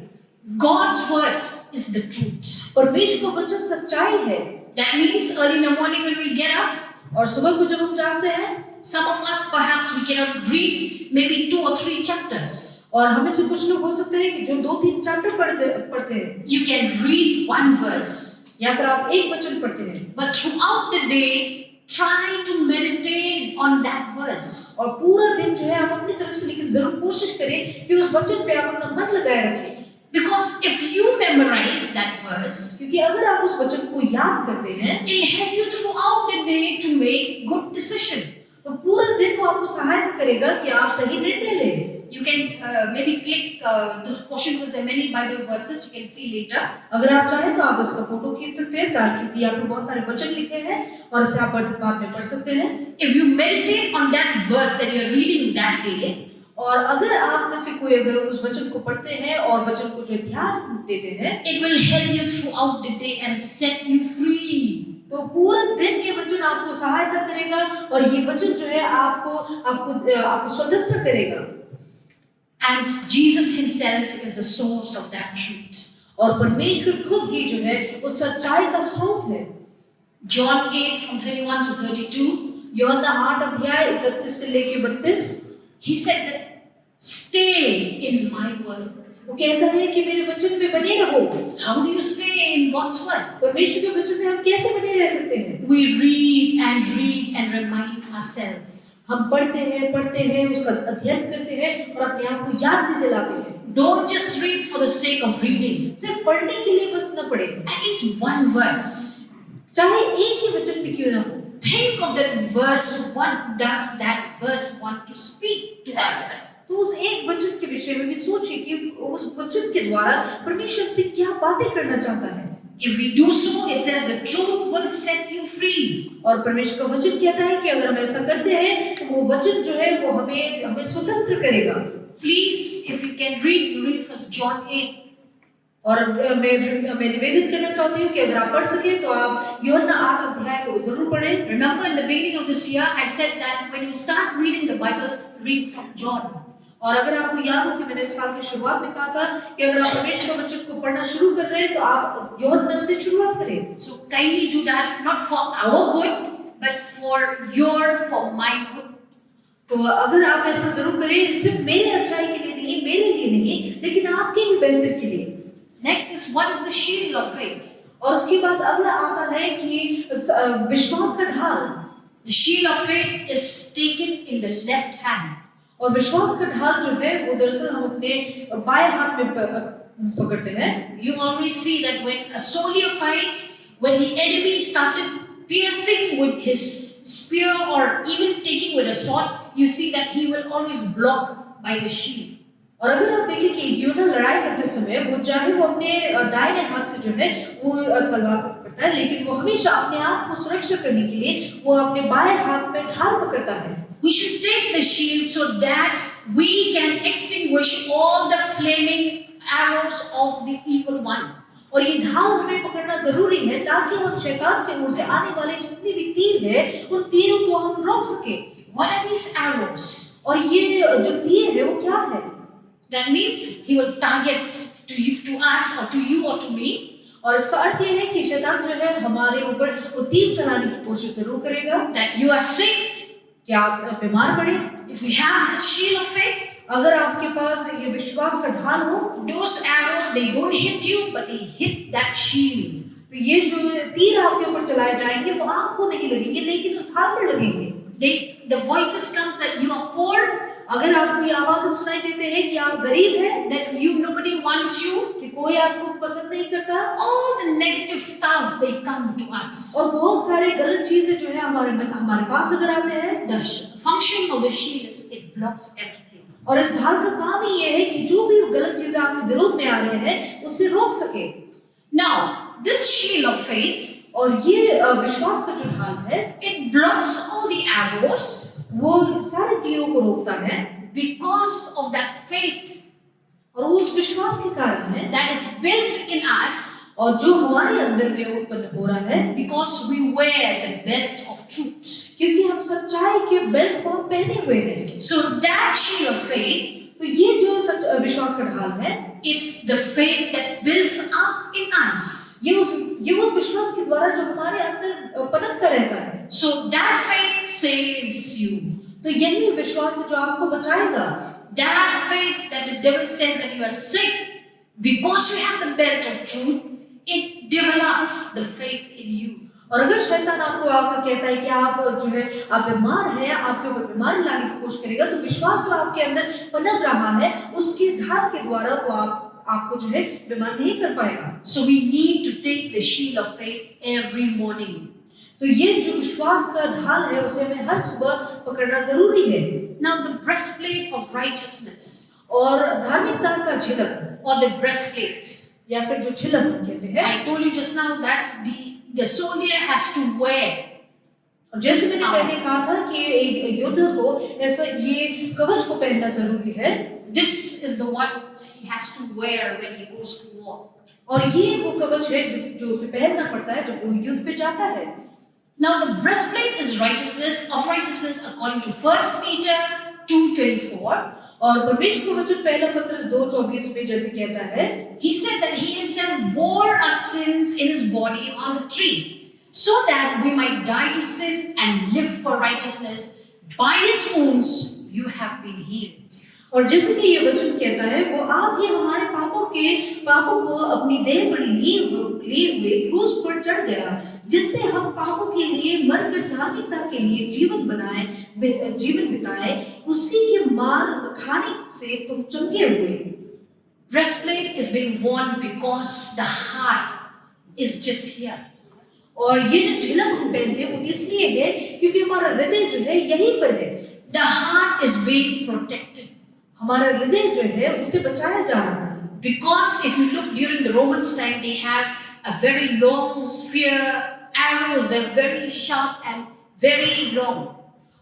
God's word is the truth. परमेश्वर का वचन सच्चाई है। That means early in the morning when we get up, और सुबह को जब हम जागते हैं, some of us perhaps we cannot read maybe 2 or 3 chapters. और हमें से कुछ लोग हो सकते हैं कि जो 2-3 चैप्टर पढ़ते हैं, You can read 1 verse, या फिर आप एक वचन पढ़ते हैं, but throughout the day try to meditate on that verse. और पूरा दिन जो है आप अपनी तरफ से लेकिन जरूर कोशिश करें कि उस वचन पे आप अपना मन लगाए रखें। Because if you memorize that verse, क्योंकि अगर आप उस वचन को याद करते हैं, it will help you throughout the day to make good decision. तो पूरे दिन वो आपको सहायता करेगा कि आप सही निर्णय लें। You can maybe click this portion because there are many Bible verses you can see later. अगर आप चाहें तो आप इसका फोटो खींच सकते हैं, ताकि क्योंकि यहाँ पे बहुत सारे वचन लिखे हैं और इसे आप बाद में पढ़ सकते हैं। If you meditate on that verse that you are reading that day, और अगर आप में से कोई अगर उस वचन को पढ़ते हैं और वचन को जो ध्यान देते हैं, it will help you throughout the day and set you free. तो पूरा दिन ये वचन आपको सहायता करेगा और ये वचन जो है आपको स्वतंत्र करेगा। And Jesus himself is the source of that truth. और परमेश्वर खुद ही जो है उस सच्चाई का स्रोत है। John 8 from 31 to 32, यूहन्ना 8 अध्याय 31 से लेके 32, he said that stay in my word. वो कहता है कि मेरे वचन में बने रहो। How do you stay in God's word? परमेश्वर के वचन में हम कैसे बने रह सकते हैं? We read and remind ourselves. हम पढ़ते हैं, उसका अध्ययन करते हैं और अपने आप को याद भी दिलाते हैं। Don't just read for the sake of reading. सिर्फ पढ़ने के लिए बस न पढ़े, At least one verse. चाहे एक ही वचन भी क्यों ना हो। Think of that verse. What does that verse want to speak to us? तो उस एक वचन के विषय में भी सोचिए कि उस वचन के द्वारा परमेश्वर हमसे क्या बातें करना चाहता है। If we do so, it says the truth will set you free. और परमेश्वर का वचन कहता है कि अगर हम ऐसा करते हैं तो वो वचन जो है वो हमें स्वतंत्र करेगा। Please, if you can read first John 8. और मैं निवेदन करना चाहती हूँ कि अगर आप पढ़ सके तो आप यूहन्ना 8 अध्याय को जरूर पढ़ें। Remember in the beginning of this year, I said that when you start reading the Bible, read from John. और अगर आपको याद हो कि मैंने इस साल की शुरुआत में कहा था कि अगर आप परमेश्वर के वचन को पढ़ना शुरू कर रहे हैं तो आप यूहन्ना से शुरुआत करें। So kindly do that, not for our good, but for my good. तो अगर आप ऐसा जरूर करें, सिर्फ मेरे अच्छाई के लिए नहीं, मेरे लिए नहीं, लेकिन आपके ही बेहतर के लिए। Next is what is the shield of faith? और उसके बाद अगला आता है कि विश्वास का ढाल। The shield of faith is taken in the left hand. और विश्वास का ढाल जो है वो दरअसल हम अपने बाएं हाथ में पकड़ते हैं। You always see that when a soldier fights, when the enemy started piercing with his spear or even taking with a sword, you see that he will always block by the shield. और अगर आप देखें कि एक योद्धा लड़ाई करते समय वो चाहे वो अपने दाहिने हाथ से जो है वो तलवार पकड़ता है, लेकिन वो हमेशा अपने आप को सुरक्षा करने के लिए वो अपने बाएं हाथ में ढाल पकड़ता है। We should take the shield so that we can extinguish all the flaming arrows of the evil one. और ये ढाल हमें पकड़ना जरूरी है ताकि हम शैतान की ओर से आने वाले जितने भी तीर है उन तीरों को हम रोक सके। What are these arrows? और ये जो तीर है वो क्या है? That means he will target to us or to you or to me. और इसका अर्थ ये है कि शैतान जो है हमारे ऊपर वो तीर चलाने की कोशिश जरूर करेगा। That you are sick. कि आप बीमार पड़े। If you have this shield of faith, अगर आपके पास ये विश्वास का ढाल हो, those arrows they don't hit you, but they hit that shield. तो ये जो तीर आपके ऊपर चलाए जाएंगे वो आपको नहीं लगेंगे, लेकिन उस ढाल पर लगेंगे। The voices comes that you are poor. अगर आपको ये आवाज़ें सुनाई देते हैं कि आप गरीब हैं, that nobody wants you, कि कोई आपको पसंद नहीं करता, all the negative stuffs they come to us. और बहुत सारे गलत चीजें जो है हमारे पास अगर आते हैं, The function of the shield is it blocks everything. और इस ढाल का काम ही ये है कि जो भी गलत चीजें आपके विरोध में आ रहे हैं उससे रोक सके। Now this shield of faith, और ये विश्वास का जो ढाल है, it blocks all the arrows. वो सारे तीरों को रोकता है because of that faith और उस विश्वास के कारण है that is built in us, और जो हमारे अंदर में उत्पन्न हो रहा है, because we wear the belt of truth. क्योंकि हम सच्चाई के बेल्ट को हम पहने हुए हैं। So that shield of faith तो ये जो सच विश्वास का ढाल है, it's the faith that builds up in us. ये उस विश्वास के द्वारा जो हमारे अंदर पनपता रहता है। So that faith saves you. तो यही विश्वास है जो आपको बचाएगा। That faith that the devil says that you are sick because you have the belt of truth, it develops the faith in you. और अगर शैतान आपको आकर कहता है कि आप जो है आप बीमार हैं, आपके ऊपर बीमारी लाने की कोशिश करेगा, तो विश्वास जो आपके अंदर पनप रहा है उसके ढाल के द्वारा वो आपको जो है बीमार नहीं कर पाएगा। So we need to take the shield of faith every morning. तो ये जो विश्वास का ढाल है उसे हमें हर सुबह पकड़ना जरूरी है। Now the breastplate of righteousness और धार्मिकता का झिलक or the breastplate. या फिर जो झिलक हम कहते हैं, I told you just now that the soldier has to wear. जैसे मैंने पहले कहा था कि एक योद्धा को ऐसा ये कवच को पहनना जरूरी है। This is the one he has to wear when he goes to war. और ये वो कवच है जो उसे पहनना पड़ता है जब वो युद्ध पे जाता है। Now the breastplate is righteousness according to 1 Peter 2:24. और परमेश्वर का वचन पहला पत्रस 2:24 में जैसे कहता है, He said that he himself bore our sins in his body on the tree, so that we might die to sin and live for righteousness. By his wounds you have been healed. और जैसे कि ये वचन कहता है, वो आप ही हमारे पापों को अपनी देह पर लिए हुए क्रूस पर चढ़ गया, जिससे हम पापों के लिए मरकर धार्मिकता के लिए जीवन बिताए, उसी के मार खाने से तुम चंगे हुए। Breastplate is being worn because the heart is just here. और ये जो झिलक हम पहनते हैं वो इसलिए है क्योंकि हमारा हृदय जो है यहीं पर है। The heart is being protected. हमारा हृदय जो है उसे बचाया जा रहा है। Because if you look during the Romans time, they have a very long spear, arrows are very sharp and very long.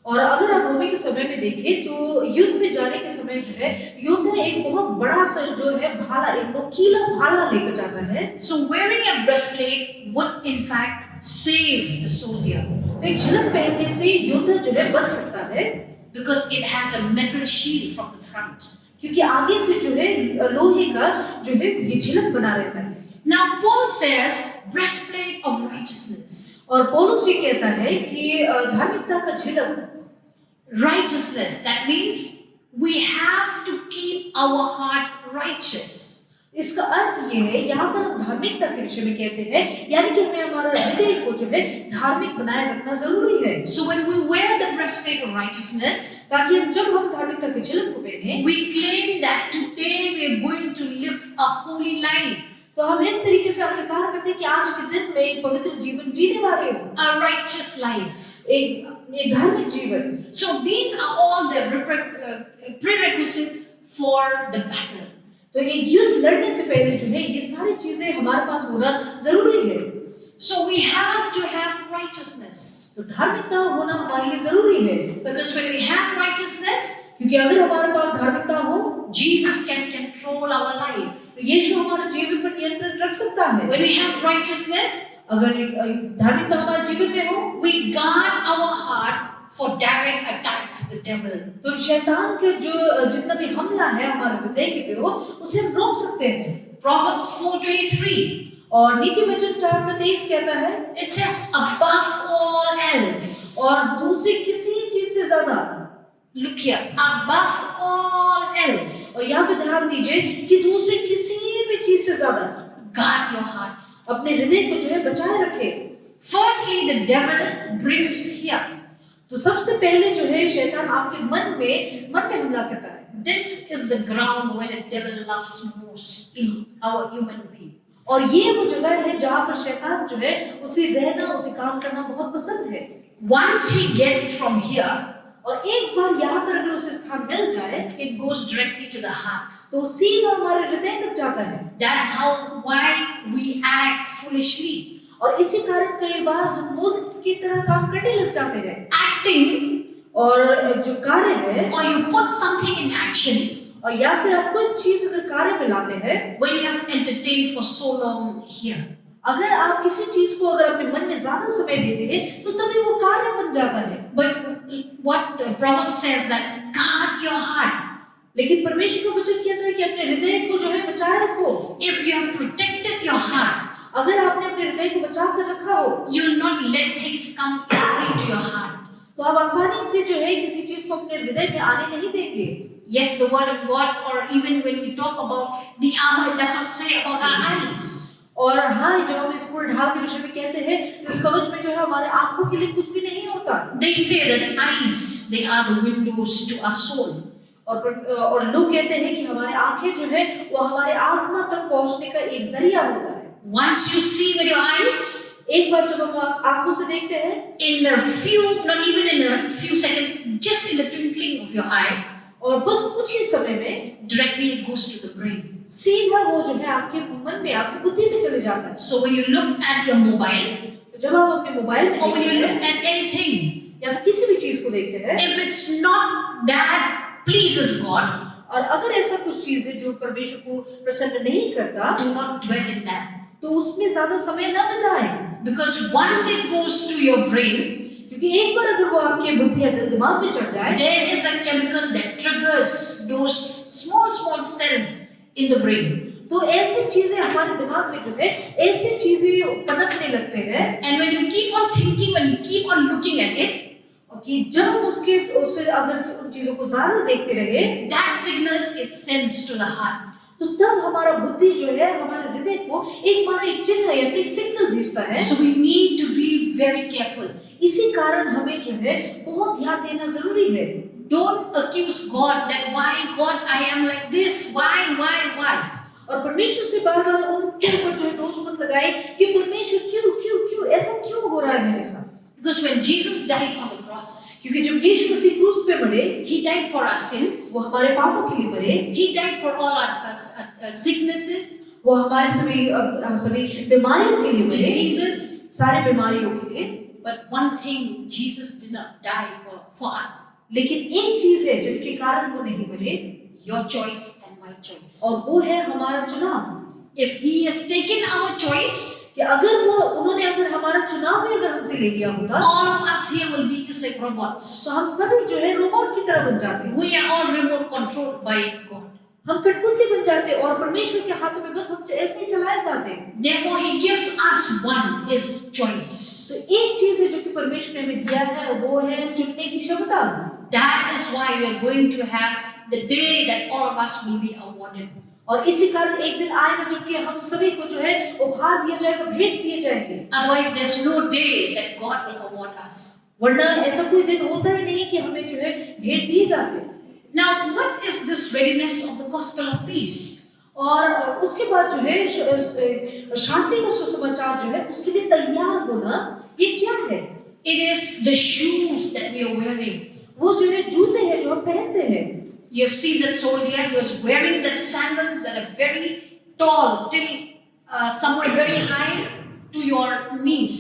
और अगर आप रोमी के समय में देखें तो युद्ध में जाने के समय जो है योद्धा एक बहुत बड़ा सा जो है भाला, एक नोकीला भाला लेकर जाता है। So wearing a breastplate would in fact save the soldier. तो एक झिलक पहनने से योद्धा जो है बच सकता है, because it has a metal shield from the front. क्योंकि आगे से जो है लोहे का जो है ये झिलक बना रहता है। Now Paul says breastplate of righteousness. और पौलुस ये कहता है कि धार्मिकता का झिलक, Righteousness, that means we have to keep our heart righteous. इसका अर्थ ये है, यहाँ पर हम धार्मिकता के विषय में कहते हैं, यानी कि हमें हमारा हृदय को जो है धार्मिक बनाए रखना जरूरी है। So when we wear the breastplate of righteousness, ताकि जब हम धार्मिकता के झिलक को पहने, we claim that today we are going to live a holy life. तो हम इस तरीके से अंगीकार करते हैं कि आज के दिन में एक पवित्र जीवन जीने वाले हो, A righteous life. एक धार्मिक जीवन। So these are all the prerequisite for the battle. तो एक युद्ध लड़ने से पहले जो है ये सारी चीजें हमारे पास होना जरूरी है। So we have to have righteousness. तो धार्मिकता होना हमारे लिए जरूरी है, Because when we have righteousness, क्योंकि अगर हमारे पास धार्मिकता हो Jesus can control our life. तो यीशु हमारे जीवन पर नियंत्रण रख सकता है। When we have righteousness, अगर धार्मिकता हमारे जीवन में हो we guard our heart for direct attacks of the devil. तो शैतान के जो जितना भी हमला है हमारे हृदय के विरोध उसे हम रोक सकते हैं। Proverbs 4:23. और नीति वचन 4:23 कहता है, It says, above all else. और दूसरी किसी चीज से ज्यादा, Look here, above all else. और यहाँ पे ध्यान दीजिए कि दूसरी किसी भी चीज से ज्यादा Guard your heart. अपने हृदय को जो है बचाए रखे। Firstly, the devil brings here. तो सबसे पहले जो है शैतान आपके मन में हमला करता है। This is the ground where the devil loves most in our human being. और ये वो जगह है जहाँ पर शैतान जो है उसे रहना, उसे काम करना बहुत पसंद है। Once he gets from here, और एक बार यहाँ पर अगर उसे स्थान मिल जाए it goes directly to the heart. तो सीधा हमारे हृदय तक जाता है। That's why we act foolishly. और इसी कारण कई बार हम मूर्ख की तरह काम करने लग जाते हैं। Acting, और जो कार्य है, or you put something in action और या फिर आप कोई चीज अगर कार्य में लाते हैं, when you have entertained for so long here. अगर आप किसी चीज को अगर अपने मन में ज्यादा समय देते हैं तो तभी वो कार्य बन जाता है। But what the Proverbs says that guard your heart. लेकिन परमेश्वर का वचन कहता है कि अपने हृदय को जो है बचाए रखो। If you have protected your heart, अगर आपने अपने हृदय को बचा कर रखा हो, you will not let things come easily to your heart. तो आप आसानी से जो है किसी चीज को अपने हृदय में आने नहीं देंगे। Yes, the word of God, or even when we talk about the armor, it does not say about our eyes. और हाँ, जब हम इस पूर्ण ढाल के विषय में कहते हैं तो इस कवच में जो है हमारे आंखों के लिए कुछ भी नहीं होता। They say that eyes, they are the windows to our soul. और लोग कहते हैं कि हमारे आंखें जो है वो हमारे आत्मा तक पहुंचने का एक जरिया होता है। Once you see with your eyes, एक बार जब हम आंखों से देखते हैं, in a few, not even in a few seconds, just in the twinkling of your eye, और बस कुछ ही समय में directly it goes to the brain. सीधा वो जो है आपके मन में, आपकी बुद्धि में चले जाता है। So when you look at your mobile, जब आप अपने मोबाइल में or when you देखते look हैं at anything, या फिर किसी भी चीज को देखते हैं, if it's not that pleases God, और अगर ऐसा कुछ चीज है जो परमेश्वर को प्रसन्न नहीं करता, do not dwell in that. तो उसमें ज्यादा समय न बिताएं, Because once it goes to your brain, क्योंकि एक बार अगर वो आपके बुद्धि या दिल दिमाग में चढ़ जाए, there is a chemical that triggers those small cells in the brain. तो ऐसी चीजें हमारे दिमाग में जो है ऐसी चीजें पनपने लगते हैं, And when you keep on thinking, when you keep on looking at it, कि जब हम उसे अगर उन चीजों को ज्यादा देखते रहे, that signals it sends to the heart. तो तब हमारा बुद्धि जो है हमारे हृदय को एक मानो एक चिन्ह या फिर एक सिग्नल भेजता है। So we need to be very careful. इसी कारण हमें जो है बहुत ध्यान देना जरूरी है। Don't accuse God that why God I am like this, why? और परमेश्वर से बार-बार उनके ऊपर जो है दोष मत लगाए कि परमेश्वर क्यों ऐसा क्यों हो रहा है मेरे साथ। Because when Jesus died on the cross, क्योंकि जब यीशु मसीह क्रूस पे मरे, He died for our sins. वो हमारे पापों के लिए मरे, He died for all our sicknesses, वो हमारे सभी बीमारियों के लिए मरे, diseases. सारे बीमारियों के लिए। But one thing, Jesus did not die for us. लेकिन एक चीज है जिसके कारण वो नहीं मरे, Your choice and my choice. और वो है हमारा चुनाव। If He has taken our choice, कि उन्होंने अगर हमारा चुनाव भी अगर हमसे ले लिया होता, all of us here will be just like robots. तो हम सभी जो है रोबोट की तरह बन जाते हैं। We are all remote controlled by God. हम कठपुतली बन जाते हैं और परमेश्वर के हाथों में बस हम ऐसे ही चलाए जाते हैं। Therefore, He gives us one, His choice. तो एक चीज है जो कि परमेश्वर ने हमें दिया है, वो है चुनने की क्षमता। That is why we are going to have the day that all of us will be awarded. और इसी कारण एक दिन आएगा जबकि हम सभी को जो है उपहार दिया जाएगा, भेंट दिए जाएंगे। Otherwise, there's no day that God will award us. वरना ऐसा कोई दिन होता ही नहीं कि हमें जो है भेंट दिए जाते। Now, what is this readiness of the gospel of peace? और उसके बाद जो है शांति का सुसमाचार जो है उसके लिए तैयार होना, ये क्या है? It is the shoes that we are wearing. वो जो है जूते हैं जो हम पहनते हैं। You have seen that soldier, he was wearing that sandals that are very tall, till somewhere very high to your knees.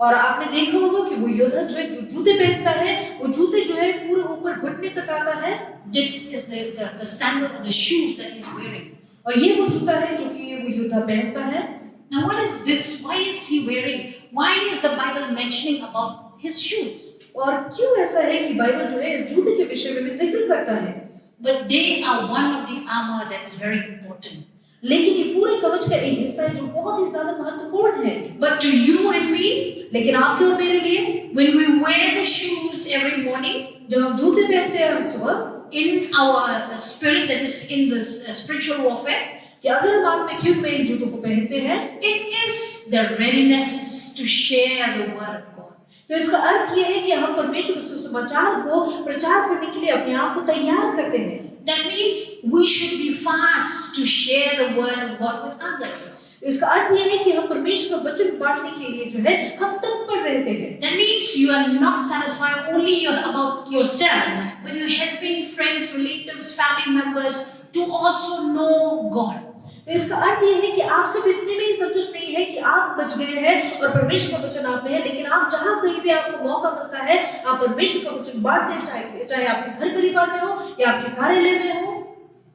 और आपने देखा होगा कि वो योद्धा जो है जो जूते पहनता है, वो जूते जो है पूरे ऊपर घुटने तक आता है। This is the sandal or the shoes that he's wearing. और ये वो जूता है जो कि वो योद्धा पहनता है। Now what is this? Why is he wearing? Why is the Bible mentioning about his shoes? और क्यों ऐसा है कि बाइबल जो है इस जूते के विषय में भी जिक्र करता है? But they are one of the armor that is very important. लेकिन ये पूरे कवच का एक हिस्सा है जो बहुत ही ज्यादा महत्वपूर्ण है। But to you and me, लेकिन आपके और मेरे लिए when we wear the shoes every morning, जब हम जूते पहनते हैं हर सुबह, in our spirit, that is in this spiritual warfare, कि अगर हम आत्मिक युद्ध में इन जूतों को पहनते हैं, it is the readiness to share the word of God. तो इसका अर्थ ये है कि हम परमेश्वर के सुसमाचार को प्रचार करने के लिए अपने आप को तैयार करते हैं। That means we should be fast to share the word of God with others. इसका अर्थ ये है कि हम परमेश्वर का वचन बांटने के लिए जो है हम तत्पर रहते हैं। That means you are not satisfied only about yourself, but you're helping friends, relatives, family members to also know God. तो इसका अर्थ ये है कि आप सिर्फ इतने में ही संतुष्ट नहीं है कि आप बच गए हैं और परमेश्वर का वचन आप में है, लेकिन आप जहाँ कहीं भी आपको मौका मिलता है आप परमेश्वर का वचन बांट दें, चाहे आपके घर परिवार में हो या आपके कार्यालय में हो।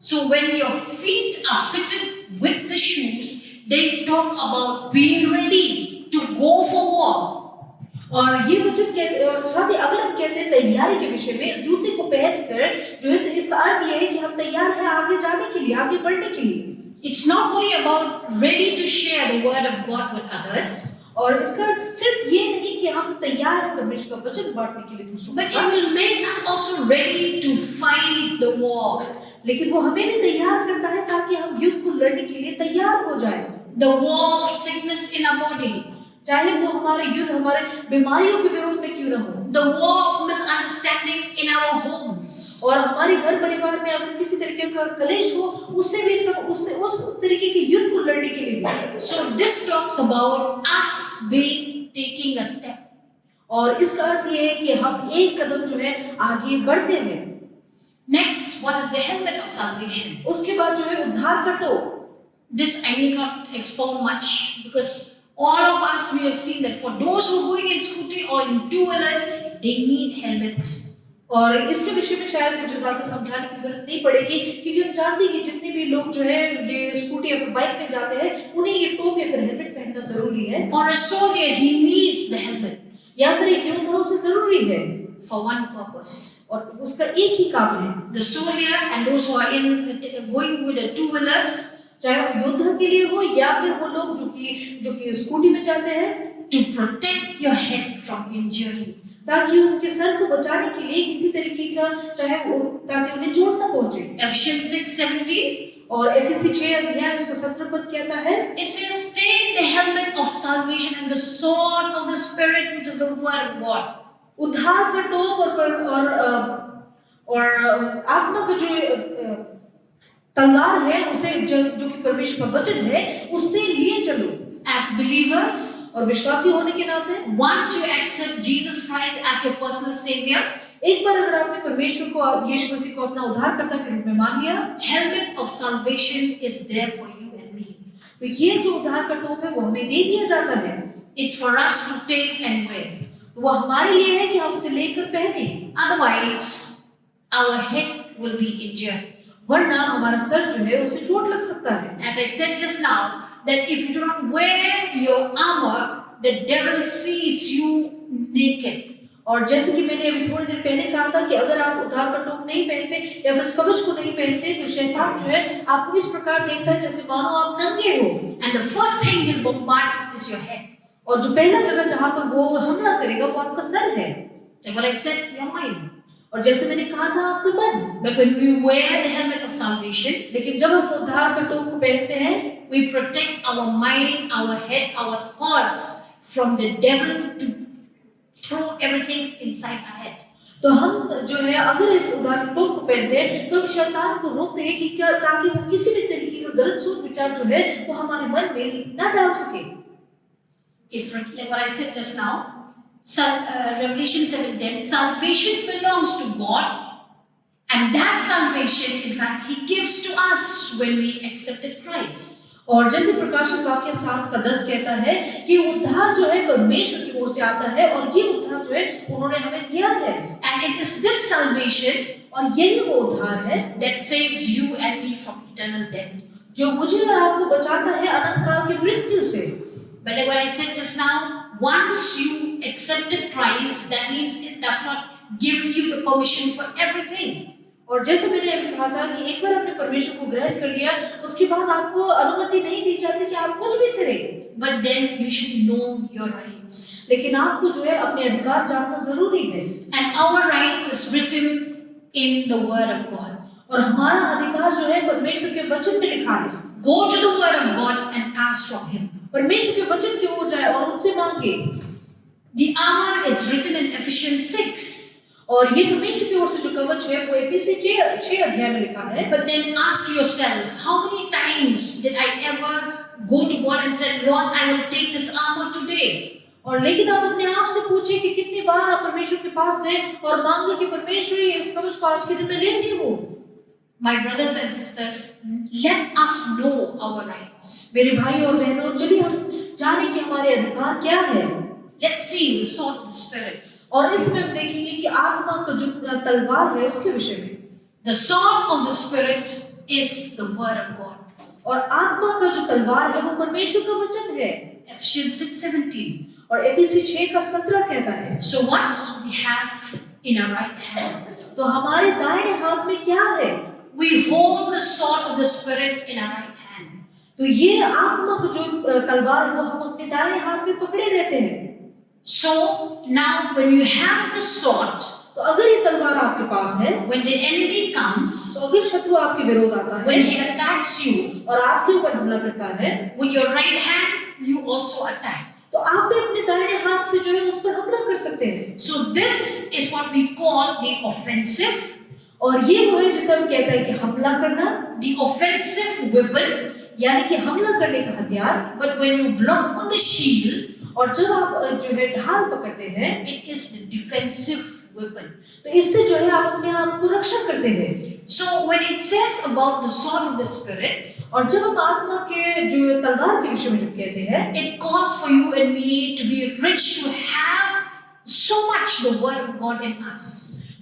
So when your feet are fitted with the shoes, they talk about being ready to go for war. और ये वचन कहते और साथ ही अगर हम कहते हैं तैयारी के विषय में, जूते को पहनकर जो है, तो इसका अर्थ यह है कि हम तैयार हैं आगे जाने के लिए, आगे बढ़ने के लिए। It's not only about ready to share the word of God with others, और इसका अर्थ सिर्फ ये नहीं कि हम तैयार हैं परमेश्वर का वचन बांटने के लिए दूसरों but के it साथ, will make us also ready to fight the war. लेकिन वो हमें भी तैयार करता है ताकि हम युद्ध को लड़ने के लिए तैयार हो जाएं। The war of sickness in our body, चाहे वो हमारे युद्ध हमारे बीमारियों के विरोध में क्यों ना हो, the war of misunderstanding in our homes, और हमारे घर परिवार में अगर किसी तरीके का कलेश हो, उससे भी सब उससे उस तरीके के युद्ध को लड़ने के लिए भी। so this talks about us taking a step. और इसका अर्थ ये है कि हम एक कदम जो है आगे बढ़ते हैं। Next, what is the helmet of salvation? उसके बाद जो है उद्धार का टोप। This I need not expound much because all of us we have seen that for those who are going in scooty or in two-wheelers, they need helmet. और इसके विषय में शायद मुझे ज्यादा समझाने की जरूरत नहीं पड़ेगी, क्योंकि हम जानते हैं कि जितने भी लोग जो है ये स्कूटी या फिर बाइक में जाते हैं, उन्हें ये टोप या फिर हेलमेट पहनना जरूरी है। Or a soldier, he needs the helmet या फिर एक योद्धा उसे जरूरी है for one purpose. और उसका एक ही काम है, The soldier and those who are going with the two-wheelers, चाहे वो योद्धा के लिए हो या फिर वो लोग जो कि स्कूटी में जाते हैं, to protect your head from injury. ताकि उनके सर को बचाने के लिए किसी तरीके का, चाहे वो ताकि उन्हें चोट न पहुंचे। Ephesians 6:17, और एफएससी 6 अध्याय उसका 17 पद कहता है, it says, take the helmet of salvation and the sword of the Spirit, which is the word of God. उद्धार का टोप और आत्मा का जो तलवार है, उसे जो कि परमेश्वर का वचन है, उससे लिए चलो। As believers, और विश्वासी होने के नाते once you accept Jesus Christ as your personal savior, एक बार अगर आपने परमेश्वर को, यीशु मसीह को अपना उद्धारकर्ता के रूप में मान लिया, helmet of salvation is there for you and me. तो ये जो उद्धार का टोप है वो हमें दे दिया जाता है। It's for us to take and wear. तो वो हमारे लिए है कि हम उसे लेकर पहने, Otherwise, our head will be injured. वरना हमारा सर जो है उसे चोट लग सकता है। As I said just now, that if you do not wear your armor, the devil sees you naked. और जैसे कि मैंने अभी थोड़ी देर पहले कहा था कि अगर आप उद्धार का टोप नहीं पहनते या फिर कवच को नहीं पहनते, तो शैतान जो है आपको इस प्रकार देखता है जैसे मानो आप नंगे हो। And the first thing he'll bombard is your head. और जो पहला जगह जहां पर वो हमला करेगा वो आपका सर है। Like what I said, your mind. और जैसे मैंने कहा था आपका मन। But when we wear the helmet of salvation, लेकिन जब हम उद्धार का टोप को पहनते हैं, we protect our mind, our head, our thoughts from the devil to throw everything inside our head. तो हम जो है अगर इस उद्धार के टोप को पहनते हैं तो हम शैतान को रोकते हैं कि क्या, ताकि वो किसी भी तरीके का गलत सोच विचार जो है वो हमारे मन में न डाल सके। Like what I said just now, Revelation 7:10, salvation belongs to God, and that salvation, in fact, He gives to us when we accepted Christ. और जैसे प्रकाशित वाक्य 7:10 कहता है कि उद्धार जो है परमेश्वर की ओर से आता है और ये उद्धार जो है उन्होंने हमें दिया है। And it is this salvation और यही वो उद्धार है that saves you and me from eternal death. जो मुझे और आपको बचाता है अनंत काल की मृत्यु से। But like what I said just now, once you accepted Christ, that means it does not give you the permission for everything. और जैसे मैंने अभी कहा था कि एक बार आपने परमेश्वर को ग्रहण कर लिया, उसके बाद आपको अनुमति नहीं दी जाती कि आप कुछ भी करें। But then you should know your rights. लेकिन आपको जो है अपने अधिकार जानना जरूरी है। And our rights is written in the Word of God. और हमारा अधिकार जो है परमेश्वर के वचन में लिखा है। Go to the Word of God and ask from Him. परमेश्वर के वचन की ओर जाए और उनसे मांगे। The armor is written in Ephesians 6. और ये परमेश्वर की ओर से जो कवच है वो एफएससी 6 अध्याय में लिखा है। But then ask yourself, how many times did I ever go to God and said, Lord, I will take this armor today? और लेकिन आप अपने आप से पूछिए कि कितनी बार आप परमेश्वर के पास गए और मांगे कि परमेश्वर ये इस कवच को आज के दिन में लेती हूँ। My brothers and sisters, let us know our rights. मेरे भाई और बहनों, चलिए हम जाने कि हमारे अधिकार क्या है। Let's see the sword of the Spirit. और इसमें हम देखेंगे कि आत्मा का जो तलवार है उसके विषय में। The sword of the Spirit is the Word of God. और आत्मा का जो तलवार है वो परमेश्वर का वचन है। Ephesians 6:17. और एफिसी 6:17 कहता है, So what we have in our right hand? तो हमारे दाहिने हाथ में क्या है? We hold the sword of the Spirit in our right hand. तो ये आत्मा को जो तलवार है वो हम अपने दाहिने हाथ में पकड़े रहते हैं। So now when you have the sword, तो अगर ये तलवार आपके पास है, when the enemy comes, तो अगर शत्रु आपके विरोध आता when है he attacks you, और आपके ऊपर हमला करता है, with your right hand you also attack. तो आप भी अपने दाहिने हाथ से जो है उस पर हमला कर सकते हैं। So this is what we call the offensive, और ये वो है जिसे हम कहते हैं कि हमला करना, the offensive weapon. यानी कि हमला करने का हथियार। But when you block on the shield, और जब आप जो है ढाल पकड़ते हैं, it is the defensive weapon. तो इससे जो है आप अपने आप को रक्षा करते हैं। So when it says about the sword of the Spirit, और जब हम आत्मा के जो तलवार के विषय में जब कहते हैं, it calls for you and me to be rich, to have so much the word of God in us.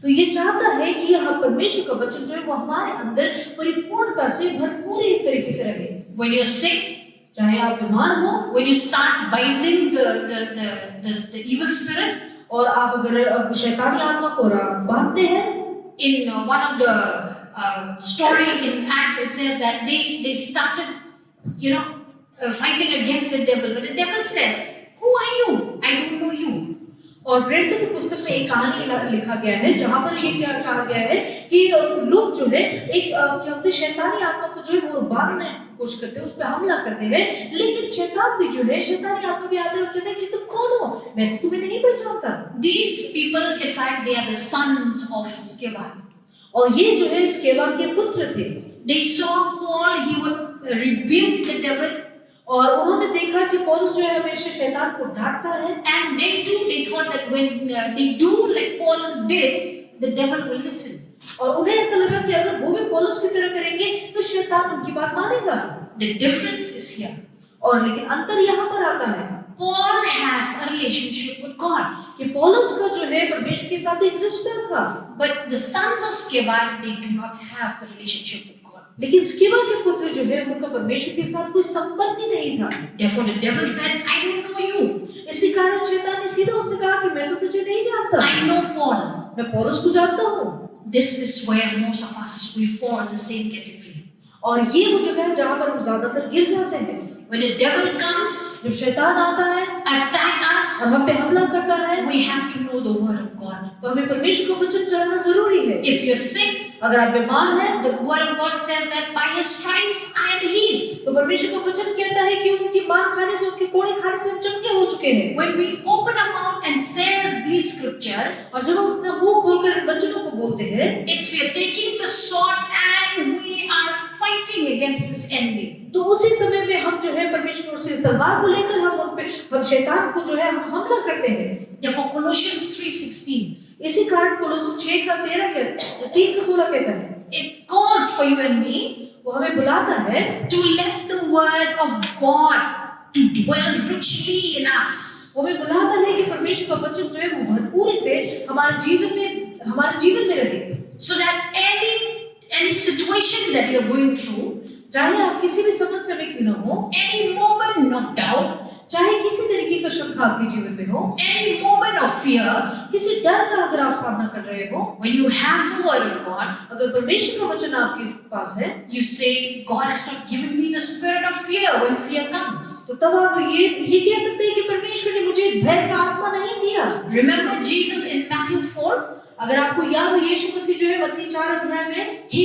तो ये चाहता है कि यह परमेश्वर का वचन जो है वो हमारे अंदर परिपूर्णता से भरपूरी तरीके से रहे। When you're sick, चाहे आप बीमार हो, when you start binding the evil spirit, और आप अगर शैतानी आत्मा को बांधते हैं, in one of the story in Acts, it says that they started, fighting against the devil. But the devil says, "Who are you? I don't know you." और प्रेरितों की पुस्तक में एक कहानी लिखा गया है जहां पर ये क्या कहा गया है कि लोग जो है एक क्या होते हैं शैतानी आत्मा को जो है वो बांधने की कोशिश करते हैं, उस पर हमला करते हैं, लेकिन शैतान भी जो है शैतानी आत्मा भी आते हैं और कहते हैं कि तुम कौन हो, मैं तो तुम्हें नहीं पहचानता। These people, in fact, they are the sons of Sceva. और ये जो है स्केवा के पुत्र थे। They saw Paul; he would rebuke the devil, और उन्होंने देखा कि पौलुस जो है हमेशा शैतान को डांटता है, and they thought that when they do like Paul did, the devil will listen. और उन्हें ऐसा लगा कि अगर वो भी पौलुस की तरह करेंगे तो शैतान उनकी बात मानेगा। The difference is here. और लेकिन अंतर यहाँ पर आता है Paul has a relationship with God, कि पौलुस का जो है परमेश्वर के साथ एक रिश्ता था, but the sons of Sceva, they do not have the relationship with God. लेकिन स्केवा के पुत्र जो है उनका परमेश्वर के साथ कोई संबंध ही नहीं था। Therefore, the devil said, "I don't know you. इसी कारण शैतान ने सीधा उनसे कहा कि मैं तो तुझे नहीं जानता, I know Paul." मैं पौलुस को जानता हूँ। This is where most of us we fall in the same category. और ये वो जगह है जहाँ पर हम ज्यादातर गिर जाते हैं। When the devil comes, जब शैतान आता है attack us, और हम पे हमला करता है, we have to know the word of God. तो हमें परमेश्वर का वचन जानना जरूरी है। If you're sick, अगर आप बीमार हैं, the word of God says that by his stripes I am healed. तो परमेश्वर का वचन कहता है कि उनकी मार खाने से, उनके कोड़े खाने से हम चंगे हो चुके हैं। When we open our mouth and says these scriptures, और जब हम अपना मुंह खोलकर इन वचनों को बोलते हैं, it's we are taking the sword and we are fighting against this enemy. तो उसी समय में हम जो है परमेश्वर से इस तलवार को लेकर हम शैतान को जो है हम हमला करते हैं। Therefore, Colossians 3:16, इसी कारण कोलोसी 6:13 कहता है, it calls for you and me वो हमें बुलाता है to let the word of God to dwell richly in us. वो हमें बुलाता है कि परमेश्वर का वचन जो है वो भरपूरी से हमारे जीवन में रहे, So that any situation that you're going through, चाहे आप किसी भी समस्या में क्यों न हो, any moment of doubt, चाहे किसी तरीके का शंका आपके जीवन में हो, any moment of fear, किसी डर का अगर आप सामना कर रहे हो, when you have the word of God, अगर परमेश्वर का वचन आपके पास है, you say, God has not given me the spirit of fear when fear comes. तो तब आप ये कह सकते हैं कि परमेश्वर ने मुझे भय का आत्मा नहीं दिया। Remember Jesus in Matthew 4? अगर आपको याद हो यीशु मसीह जो है मत्ती 4 में He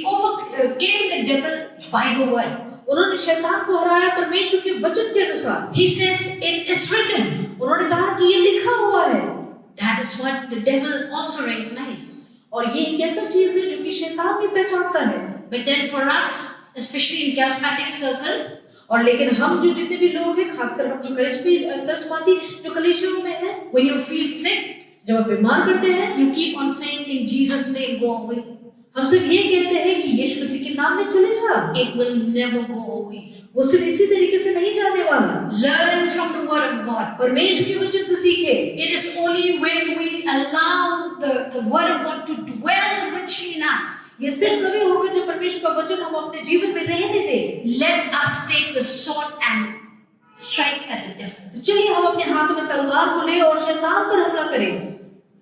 overcame the devil by the word. उन्होंने शैतान को हराया परमेश्वर के वचन के अनुसार। He says, it is written. उन्होंने कहा कि ये लिखा हुआ है। That is what the devil also recognizes. और ये एक ऐसा चीज है जो कि शैतान भी पहचानता है। But then for us, especially in charismatic circle, और लेकिन हम जो जितने भी लोग हैं, खासकर हम जो करिश्माती जो कलीसियाओं में हैं, when you feel sick, जब आप बीमार पड़ते हैं, you keep on saying in Jesus' name, go away. हम सिर्फ ये कहते हैं कि यीशु मसीह के नाम में चले जा। It will never go away. वो सिर्फ इसी तरीके से नहीं जाने वाला। Learn from the word of God. परमेश्वर के वचन से सीखे। It is only when we allow the word of God to dwell richly in us. ये सिर्फ तभी होगा जब परमेश्वर का वचन हम अपने जीवन में रहने दें। Let us take the sword and strike at the devil. तो चलिए हम अपने हाथों में तलवार को ले और शैतान पर हमला करें।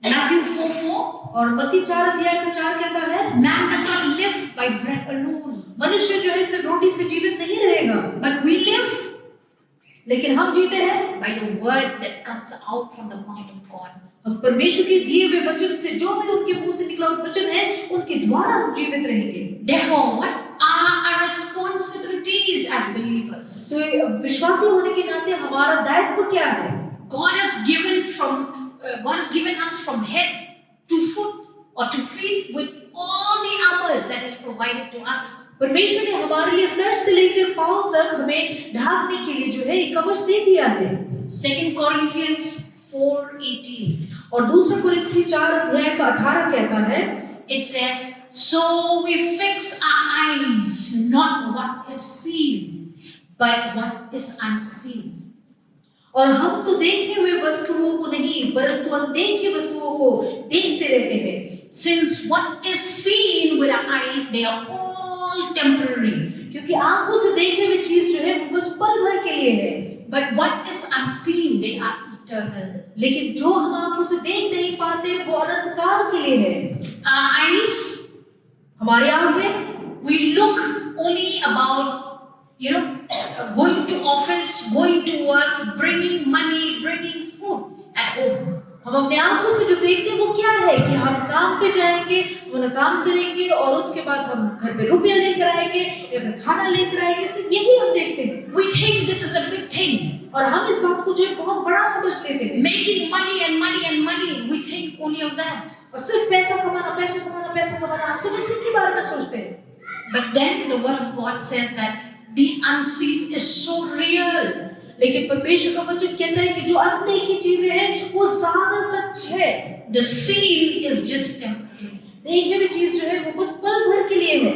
Matthew 4:4. और मत्ती 4 अध्याय का 4 कहता है, Man does not live by bread alone, मनुष्य जो है सिर्फ रोटी से जीवित नहीं रहेगा, but we live लेकिन हम जीते हैं by the word that comes out from the mouth of God. हम परमेश्वर के दिए हुए वचन से, जो भी उनके मुंह से निकला हुआ वचन है, उनके द्वारा हम जीवित रहेंगे। Therefore, what are our responsibilities as believers? तो विश्वासी होने के नाते हमारा दायित्व क्या है? God has given us from head to foot or to feet with all the armors that is provided to us. परमेश्वर ने हमारे लिए सर से लेकर पांव तक हमें ढांकने के लिए जो है एक कवच दे दिया है। 2 Corinthians 4:18. और दूसरा कुरिन्थी 4 अध्याय का 18 कहता है, It says, "So we fix our eyes not what is seen, but what is unseen." और हम तो देखे हुए वस्तुओं को नहीं परंतु अनदेखे वस्तुओं को देखते रहते हैं। Since what is seen with our eyes, they are all temporary, क्योंकि आंखों से देखे हुए चीज जो है वो बस पल भर के लिए है, but what is unseen, they are eternal. लेकिन जो हम आंखों से देख नहीं पाते वो अनंत काल के लिए है। Our eyes, हमारी आंखें, we look only about, going to office, going to work, bringing money, bringing food at home. हम अपने आंखों से जो देखते हैं वो क्या है कि हम काम पे जाएंगे, अपना काम करेंगे और उसके बाद हम घर पे रुपया लेकर आएंगे या फिर खाना लेकर आएंगे, सिर्फ यही हम देखते हैं। We think this is a big thing. और हम इस बात को जो है बहुत बड़ा समझ लेते हैं। Making money and money and money, we think only of that. और सिर्फ पैसा कमाना, पैसा कमाना, पैसा कमाना, हम सिर्फ इसी के बारे में सोचते हैं। But then the word of God says that the unseen is so real. लेकिन परमेश्वर का वचन कहता है कि जो अनदेखी चीजें हैं वो ज्यादा सच है। The seen is just temporary. देखी हुई चीज जो है वो बस पल भर के लिए है।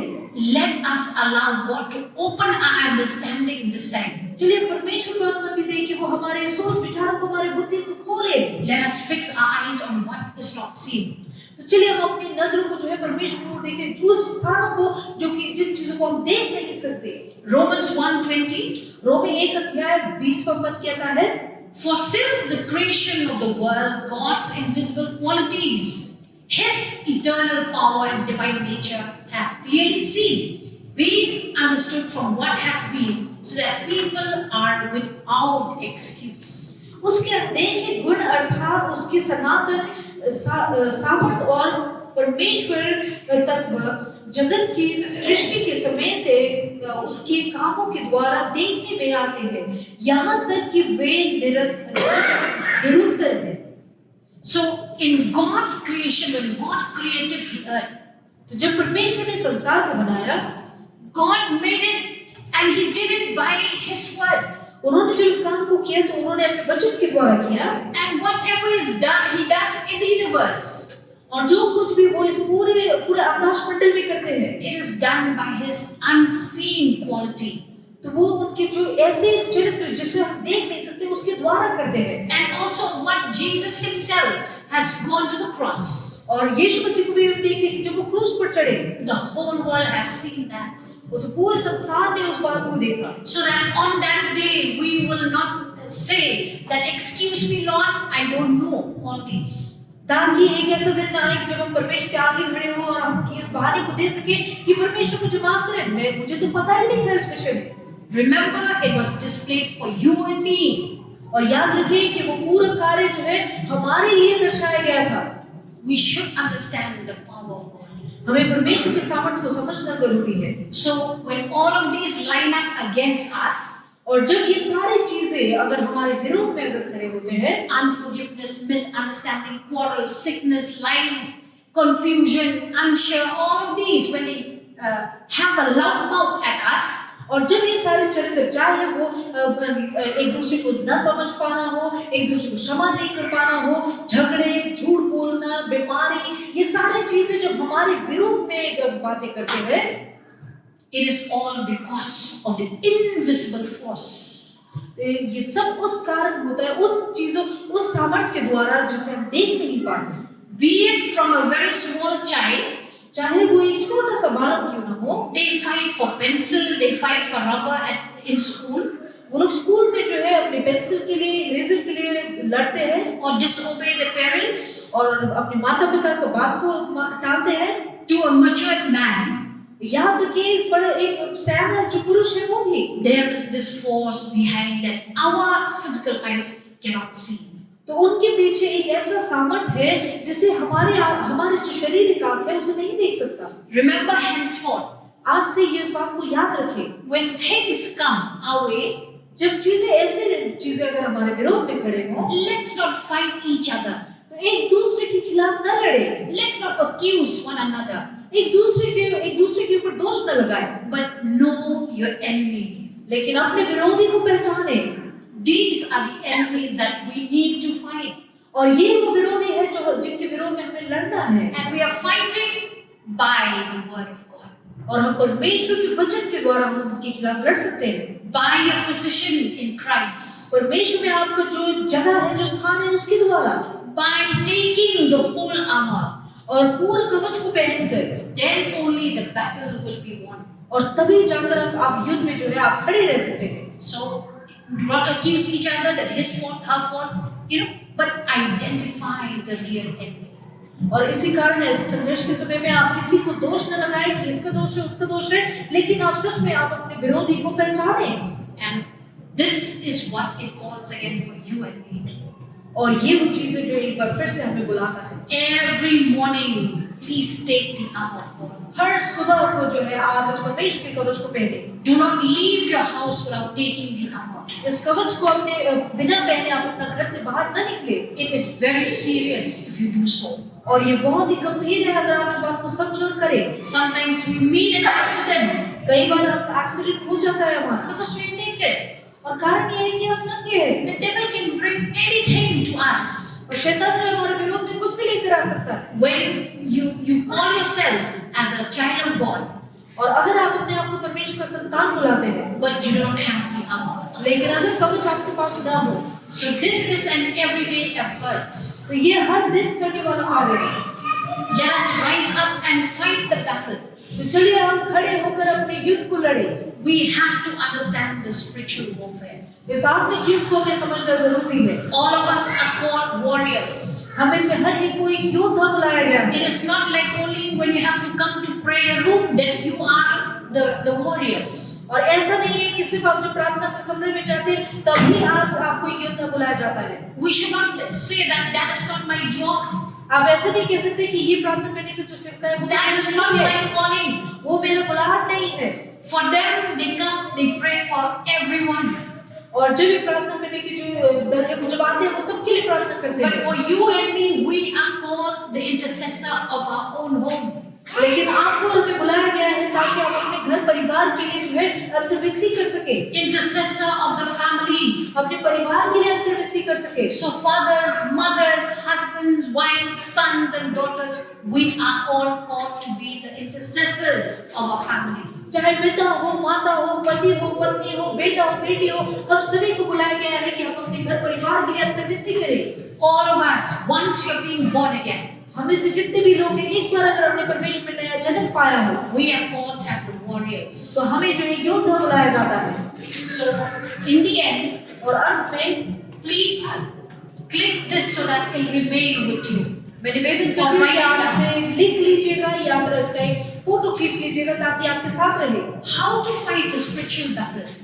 Let us allow God to open our understanding this time. चलिए परमेश्वर को अनुमति दे कि वो हमारे सोच विचार को, हमारे बुद्धि को खोले। Let us fix our eyes on what is not seen. तो चलिए हम अपनी नजरों को जो है परमेश्वर की ओर देखें, उस स्थानों को जो कि जिन चीजों को हम देख नहीं सकते। Romans 1:20. रोमी 1 अध्याय 20वां पद कहता है, For since the creation of the world, God's invisible qualities, His eternal power and divine nature have clearly seen, being understood from what has been, so that people are without excuse. उसके अनदेखे गुण अर्थात उसकी सनातन सामर्थ और परमेश्वर तत्व जगत की सृष्टि के समय से उसके कामों के द्वारा देखने में आते हैं, यहाँ तक कि वे निरंतर हैं। So in God's creation, when God created the earth, तो जब परमेश्वर ने संसार को बनाया, God made it and He did it by His word. उन्होंने जब इस काम को किया तो उन्होंने अपने वचन के द्वारा किया। And whatever is done, He does in the universe. और जो कुछ भी वो इस पूरे आकाश मंडल में करते हैं, It is done by His unseen quality. तो वो उनके जो ऐसे चरित्र जिसे हम देख नहीं सकते उसके द्वारा करते हैं। And also what Jesus Himself has gone to the cross. और यीशु मसीह को भी हम देखते हैं कि जब वो क्रूस पर चढ़े, The whole world has seen that. उस पूरे संसार ने उस बात को देखा। So that on that day we will not say that, excuse me Lord, I don't know all these. ताकि एक ऐसा दिन ना आए कि जब हम परमेश्वर के आगे खड़े हो और हम इस बहाने को दे सके कि परमेश्वर मुझे माफ करे, मुझे तो पता ही नहीं था इस विषय में। Remember, it was displayed for you and me. और याद रखिए कि वो पूरा कार्य जो है हमारे लिए दर्शाया गया था। We should understand the power of God. हमें परमेश्वर के सामर्थ्य को समझना जरूरी है। So when all of these line up against us, और जब ये सारी चीजें अगर हमारे विरोध में अगर खड़े होते हैं, unforgiveness, misunderstanding, quarrels, sickness, lies, confusion, unsure, all of these, when they have a loud mouth at us, और जब ये सारे चरित्र, चाहे वो एक दूसरे को न समझ पाना हो, एक दूसरे को क्षमा नहीं कर पाना हो, झगड़े, झूठ बोलना, बीमारी, ये सारी चीजें जब हमारे विरोध में जब बातें करते हैं, it is all because of the invisible force. ये सब उस कारण होता है, उन चीजों, उस सामर्थ्य के द्वारा जिसे हम देख नहीं पाते। Be it from a very small child, चाहे वो एक छोटा सा बालक क्यों ना हो, they fight for pencil, they fight for rubber in school. वो लोग स्कूल में जो है अपने पेंसिल के लिए, इरेजर के लिए लड़ते हैं or disobey their parents. और अपने माता पिता को बात को टालते हैं। To a matured man, यहाँ तक कि एक बड़ा एक सयाना जो पुरुष है वो भी, there is this force behind that our physical eyes cannot see. तो उनके पीछे एक ऐसा सामर्थ्य है जिसे हमारे जो शारीरिक आंख है उसे नहीं देख सकता। Remember henceforth, आज से ये इस बात को याद रखें, when things come our way, जब चीजें अगर हमारे विरोध में खड़े हों, let's not fight each other. तो एक दूसरे के खिलाफ न लड़े, Let's not accuse one another, एक दूसरे के ऊपर दोष न लगाएं, but know your enemy. लेकिन अपने विरोधी को पहचाने। These are the enemies that we need to fight. और ये वो विरोधी है जो जिनके विरोध में हमें लड़ना है, And we are fighting by the word of God, और हम परमेश्वर के वचन के द्वारा हम उनके खिलाफ लड़ सकते हैं। by your position in Christ, परमेश्वर में आपका जो जगह है, जो स्थान है, उसके द्वारा, by taking the whole armor. और पूरे कवच को पहनकर, Then only the battle will be won. और तभी जाकर आप युद्ध में जो है आप खड़े रह सकते हैं। So, not accuse each other that his fault, her fault, but identify the real enemy. और इसी कारण ऐसे संघर्ष के समय में आप किसी को दोष न लगाएं कि इसका दोष है, उसका दोष है, लेकिन आप सच में आप अपने विरोधी को पहचानें। And this is what it calls again for you and me. और ये वो चीजें जो एक बार फिर से हमें बुलाता है। Every morning, please take the armor of God. हर सुबह को जो है आप इस परमेश्वर के कवच को पहने। Do not leave your house without taking the armor. इस कवच को अपने बिना पहने आप अपना घर से बाहर न निकले। It is very serious if you do so. और ये बहुत ही गंभीर है अगर आप इस बात को समझ और करें। Sometimes we meet an accident कई बार हम एक्सीडेंट हो जाता है हमारा, because we are naked. और कारण ये है कि हम नंगे हैं। The devil can bring anything to us. और शैतान जो हमारे विरोध में कुछ भी लेकर आ सकता है। When you call yourself as a child of God, और अगर आप अपने आप को परमेश्वर का संतान बुलाते हैं, but you do not have the armor. लेकिन अगर कवच आपके पास ना हो, So this is an everyday effort. तो ये हर दिन करने वाला कार्य है। Let us rise up and fight the battle. तो चलिए हम खड़े होकर अपने युद्ध को लड़े। We have to understand the spiritual warfare. इस आत्मिक युद्ध को हमें समझना जरूरी है। All of us are called warriors. हमें से हर एक को एक योद्धा बुलाया गया है। It is not like only when you have to come to prayer room that you are the warriors. और ऐसा नहीं है कि सिर्फ आप जब प्रार्थना के कमरे में जाते हैं तभी आपको एक योद्धा बुलाया जाता है। We should not say that is not my job. आप ऐसा नहीं कह सकते कि ये प्रार्थना करने का जो सेवका है वो That is not नहीं my है, calling. वो मेरा बुलाहट नहीं है। For them, they come, they pray for everyone. और जब ये प्रार्थना करने की जो दल है वो जब आते हैं वो सबके लिए प्रार्थना करते But हैं। for you and me, we are called the intercessor of our own home. लेकिन आपको और हमें बुलाया गया है ताकि आप अपने घर परिवार के लिए जो है अंतर्वित्ती कर सके, Intercessor of the family. अपने परिवार के लिए अंतर्वित्ती कर सके। So fathers, mothers, husbands, wives, sons and daughters, we are all called to be the intercessors of our family. चाहे पिता हो, माता हो, पति हो, पत्नी हो, बेटा हो, बेटी हो, हम सभी को बुलाया गया है कि हम अपने घर परिवार के लिए अंतर्वित्ती करें। All of us, once you're being born again, हमें से जितने भी लोग हैं एक बार अगर हमने परमेश्वर में नया जन्म पाया हो we are called as the warriors. तो हमें जो है योद्धा बुलाया जाता है। So in the end, और अंत में please click this so that it will remain with you. मैं निवेदन करती हूँ कि आप इसे लिख लीजिएगा या फिर इसका एक फोटो खींच लीजिएगा ताकि आपके साथ रहे। How to fight the spiritual battle?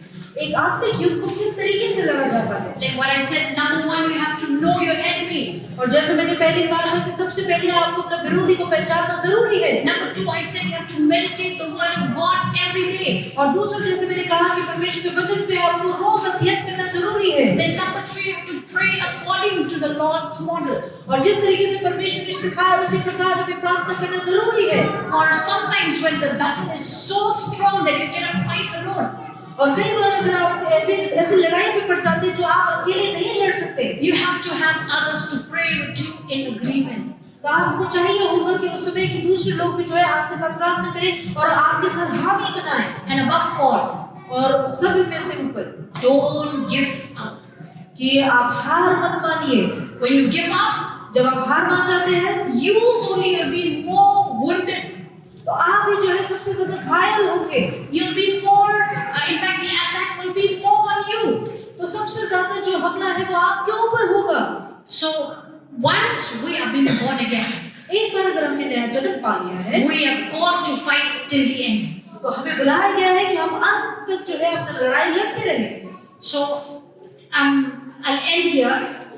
एक आत्मिक युद्ध को किस तरीके से लड़ा जाता है। Like what I said, number one, you have to know your enemy. और जैसे मैंने पहले कहा था कि सबसे पहले आपको अपना विरोधी को पहचानना जरूरी है। Number two, I said you have to meditate the word of God every day. और दूसरा जैसे मैंने कहा कि परमेश्वर के वचन पे आपको रोज अध्ययन करना जरूरी है। Then number three, you have to pray according to the Lord's model. और जिस तरीके से परमेश्वर ने सिखाया उसी प्रकार हमें प्रार्थना करना जरूरी है। Or sometimes when the battle is so strong that you cannot fight alone, और कई बार अगर आप ऐसे लड़ाई में पड़ जाते हैं जो आप अकेले नहीं लड़ सकते, you have to have others to pray with you in agreement. तो आपको चाहिए होगा कि उस समय कि दूसरे लोग भी जो है आपके साथ प्रार्थना करें और आपके साथ हामी बनाएं। And above all, और सब में से ऊपर don't give up. कि आप हार मत मानिए। When you give up, जब आप हार मान जाते हैं you only will be more wounded. तो आप ही जो है सबसे ज्यादा घायल होंगे। You'll be more, in fact, the attack will be more on you. ज्यादा जो हमला है वो आपके ऊपर होगा। So once we are being born again, एक बार अगर हमने नया जन्म पा लिया है, we are called to fight till the end. तो हमें बुलाया गया है कि हम अंत तक जो है अपना लड़ाई लड़ते रहें। So I'll end here,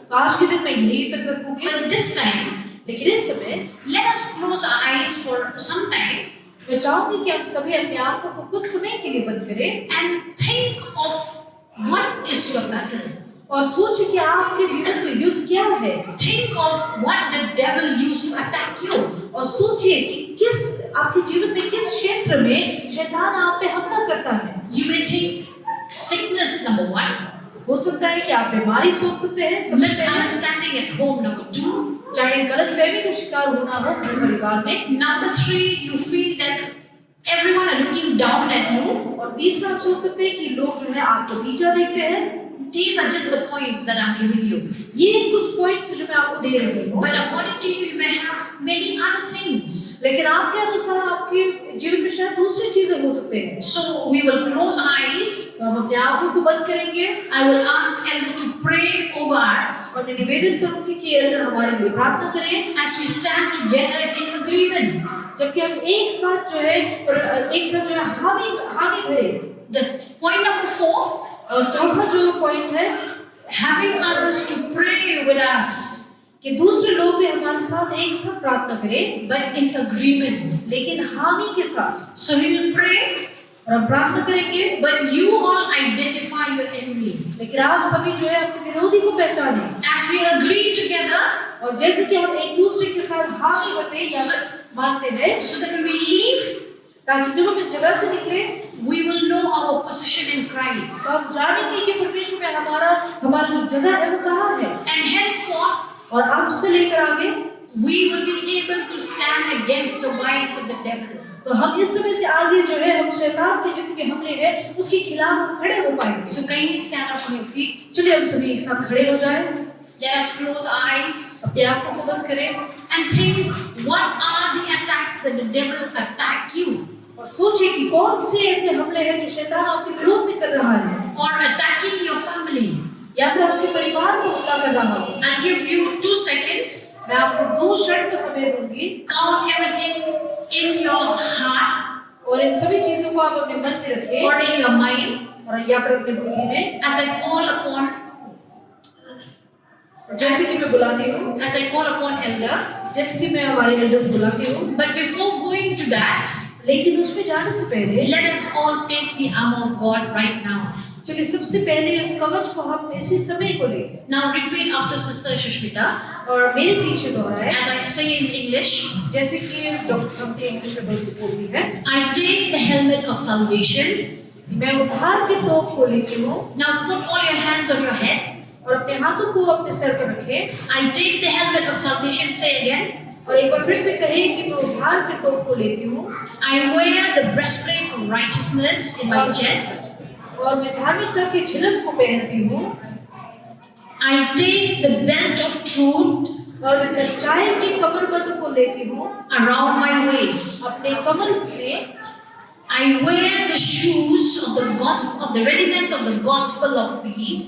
तो आज के दिन मैं यही तक रखूंगी, but this time लेकिन इस समय let us close our eyes for some time मैं चाहूंगी कि हम सभी अपने आंखों को कुछ समय के लिए बंद करें and think of what is your battle. और सोचिए कि आपके जीवन का युद्ध क्या है। Think of what the devil used to attack you. और सोचिए कि किस आपके जीवन में किस क्षेत्र में शैतान आप पे हमला करता है। You may think sickness, number one, हो सकता है कि आप बीमारी सोच सकते हैं, सबसे पहले, misunderstanding at home, number two, चाहे गलतफहमी का शिकार होना हो घर परिवार में, number three, you feel that everyone are looking down at you. और तीसरा आप सोच सकते हैं कि लोग जो है आपको नीचा देखते हैं। These are just the points that I'm giving you. ये कुछ पॉइंट्स जो मैं आपको दे रही हूँ, But according to you, you may have many other things. लेकिन आपके अनुसार आपके जीवन में शायद दूसरी चीजें हो सकते हैं। So we will close our eyes. तो हम अपने आंखों को बंद करेंगे I will ask Elder to pray over us और मैं निवेदन करूंगी कि एल्डर हमारे लिए प्रार्थना करें, as we stand together in agreement. जबकि हम एक साथ जो है हामी भरे। The point number 4, और चौथा जो पॉइंट है having others to pray with us, कि दूसरे लोग भी हमारे साथ एक साथ प्रार्थना करें, but in agreement. लेकिन हामी के साथ। So we will pray, और हम प्रार्थना करेंगे, but you all identify your enemy. लेकिन आप सभी जो है अपने विरोधी को पहचाने। As we agree together, और जैसे कि हम एक दूसरे के साथ हामी बने या मानते हैं, so that when we leave, ताकि जब हम इस जगह से निकले we will know our position in Christ. तो हम जानेंगे कि परमेश्वर में हमारा जो जगह है वो कहाँ है। And henceforth, और अब से लेकर आगे we will be able to stand against the wiles of the devil. तो हम इस समय से आगे जो है हम शैतान के जितने हमले हैं उसके खिलाफ हम खड़े हो पाएंगे। So kindly stand up on your feet. चलिए हम सभी एक साथ खड़े हो जाएं, Let us close our eyes अपने आंखों को बंद करें and think what are the attacks that the devil attack you और सोचिए कि कौन से ऐसे हमले हैं जो शैतान आपके विरोध में कर रहा है or attacking your family. या फिर आपके परिवार को हमला कर रहा है। I'll give you 2 seconds. मैं आपको 2 क्षण का समय दूंगी Count everything in your heart और इन सभी चीजों को आप अपने मन में रखें or in your mind और या फिर अपने बुद्धि में। as I call upon जैसे कि मैं बुलाती हूँ, elder. जैसे कि मैं हमारे एल्डर को बुलाती हूँ, But before going to that, लेकिन उसमें जाने से पहले let us all take the armor of God right now. चलिए सबसे पहले इस कवच को हम इसी समय को लें Now repeat after Sister Shushmita और मेरे पीछे दोहराएं as I say in English. जैसे कि डॉक्टर हमने इंग्लिश में बोलती है। I take the helmet of salvation. मैं उद्धार के टोप को लेती हूँ Now put all your hands on your head. और अपने हाथों को अपने सर पर रखें I take the helmet of salvation. Say again. और एक बार फिर से कहें कि मैं उद्धार के टोप को लेती हूँ I wear the breastplate of righteousness in my chest. और मैं धार्मिकता के छिलक को पहनती हूँ I take the belt of truth और मैं सच्चाई के कमरबंद को लेती हूँ around my waist. अपने कमर में। I wear the shoes of the gospel, of the readiness of the gospel of peace.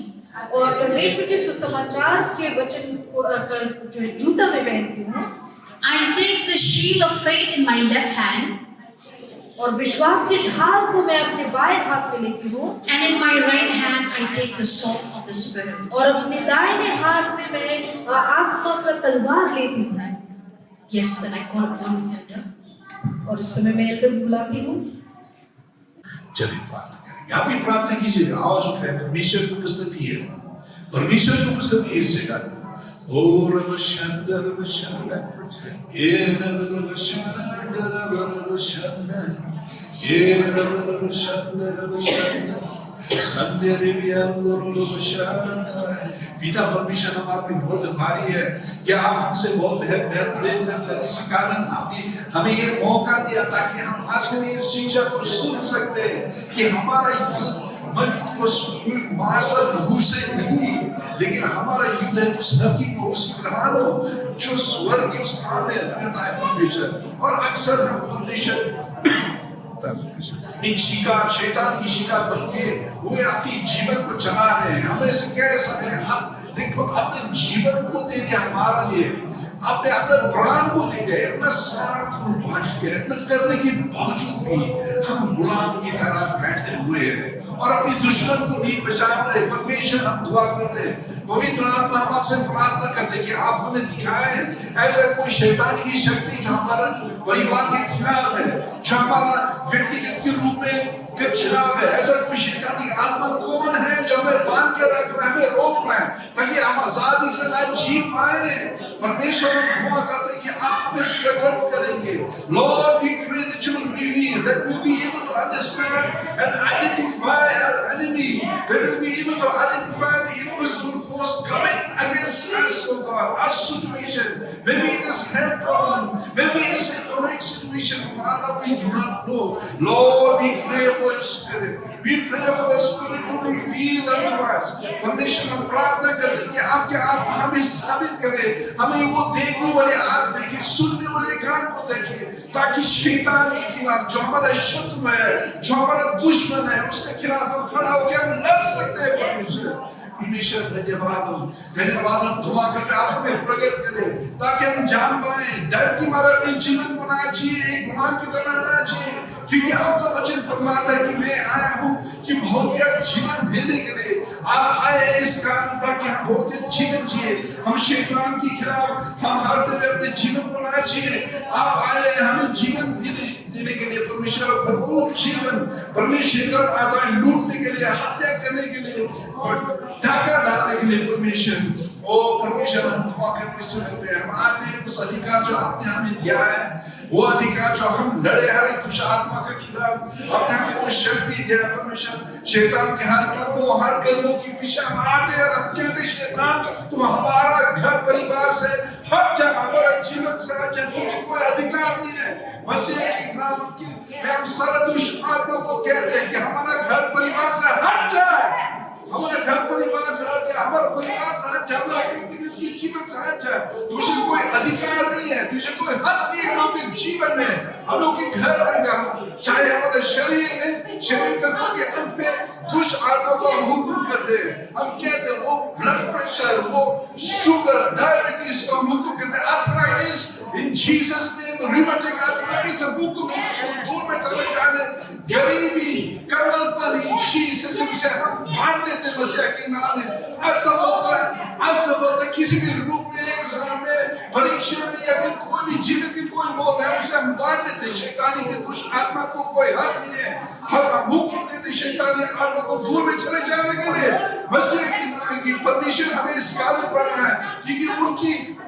और परमेश्वर के सुसमाचार के वचन को जो है जूता में पहनती हूँ I take the shield of faith in my left hand, और विश्वास के ढाल को मैं अपने बाएं हाथ में लेती हूँ and in my right hand I take the sword of the Spirit. और अपने दाहिने हाथ में मैं आत्मा का तलवार लेती हूँ। Yes, then I call upon elder. और इस समय मैं एल्डर बुलाती हूँ। चलिए प्रार्थना करेंगे। आप भी प्रार्थना कीजिए, आवाज उठाए, परमेश्वर की उपस्थिति है, परमेश्वर की उपस्थिति है इस जगह में। ओ रब शंकर रब शंकर ये रब शंकर रब शंकर ये रब शंकर रब शंकर संध्या रिया रब शंकर। पिता परमेश्वर, हम आपकी बहुत आभारी है कि आप हमसे बहुत बेहद प्रेम करते हैं। इस कारण आपने हमें ये मौका दिया ताकि हम आज की इस शिक्षा को सुन सकते हैं कि हमारा युद्ध मन को मार्शल लहू से नहीं, लेकिन हमारा युद्ध है उस हकीम उस प्रधानों जो स्वर्ग के स्थान में रहता है परमेश्वर। और अक्सर हम परमेश्वर एक शिकार, शैतान की शिकार बन के वो अपनी जीवन को चला रहे हैं। हम ऐसे कह सकते हैं, आप देखो अपने जीवन को दे दिया हमारे लिए, आपने अपने प्राण को दे दिया, इतना सारा कुर्बान किया, इतना करने के बावजूद भी हम गुलाम की तरह बैठे हुए हैं और अपनी दुश्मन को नहीं पहचान रहे। परमेश्वर हम दुआ करते हैं, पवित्र आत्मा हम आपसे प्रार्थना करते हैं कि आप हमें दिखाएं ऐसा कोई शैतान की शक्ति जो हमारा परिवार के खिलाफ है, जो हमारा व्यक्तिगत के रूप में के खिलाफ है। ऐसा कोई शैतानी आत्मा कौन है जो हमें बांध कर रख रहा है, हमें रोक रहा है ताकि हम आजादी से ना जी पाए। परमेश्वर हम दुआ करते हैं कि आप हमें प्रकट करेंगे। Lord, we pray that you will reveal, that we will be able to understand and identify our enemy, that we will be able to identify the invisible force coming against us, oh God, our situation. Maybe it is health problem, maybe it is economic situation, Father, we do not know. Lord, we pray for your spirit. We pray for your spirit to reveal unto us. परमेश्वर हम प्रार्थना करते हैं कि आपके आप हमें साबित करें, हमें वो देखने वाले आँख देखें, सुनने वाले कान को देखें, ताकि शैतान के खिलाफ जो हमारा शत्रु है, जो हमारा दुश्मन है, उसके खिलाफ हम खड़ा होकर हम लड़ सकते हैं। परमेश्वर धन्यवाद हम दुआ करते आप हमें प्रकट करें ताकि हम जान पाए, डर की मारे अपने जीवन को ना जिए, एक गुलाम की तरह ना जिए, क्योंकि आपका वचन फरमाता है कि मैं आया हूँ कि भौतिक जीवन देने के लिए। आप आए इस कारण ताकि हम भौतिक जीवन जिए, हम शैतान के खिलाफ हम हारते हुए अपने जीवन को ना जिए। आप आए हमें जीवन देने के लिए, परमेश्वर भरपूर जीवन। परमेश्वर आता है लूटने के लिए, हत्या करने के लिए और डाका डालने के लिए। परमेश्वर ओ परमेश्वर हम दुआ करते समय हम आते हैं उस अधिकार जो आपने हमें दिया है, वो अधिकार जो हम लड़े हर एक दुष्ट आत्मा के खिलाफ, आपने हमें वो शक्ति दिया है। परमेश्वर शैतान के हर कदमों के पीछे हम आते हैं और हम कहते हैं शैतान तुम हमारा घर परिवार से हट जा, हमारा जीवन से हट जा, तुझे कोई अधिकार नहीं है। मसीह के नाम में हम सारा दुष्ट आत्मा को कहते हैं कि हमारा घर परिवार से हट जाए, हमारा घर परिवार से हट जाए, हमारा परिवार से हट जाए, हमारा व्यक्तिगत जीवन से हट जाए। तुझे कोई अधिकार नहीं है, तुझे कोई हक नहीं है हम लोग के जीवन में, हम लोग के घर में, चाहे हमारे शरीर में, शरीर का कोई अंग में दुष्ट आत्मा को हम हुक्म करते हैं। हम कहते हैं वो ब्लड प्रेशर, वो शुगर, डायबिटीज को हम हुक्म करते हैं, आर्थराइटिस इन जीसस नेम, रूमेटिक आर्थराइटिस हम हुक्म करते हैं दूर में चले जाने, गरीबी, कंगालपन इन जीसस से हम बांध देते हैं मसीह के नाम में। असफलता किसी भी रूप में, एग्जाम में, परीक्षा में या फिर कोई भी जीवन की कोई मौत है उसे हम बांध देते हैं। शैतानी के दुष्ट आत्मा को कोई हक नहीं है, हम हुक्म देते शैतानी आत्मा को दूर में चले जाने के लिए। मसीह के नाम में परमेश्वर हमें इस काबिल बना है क्योंकि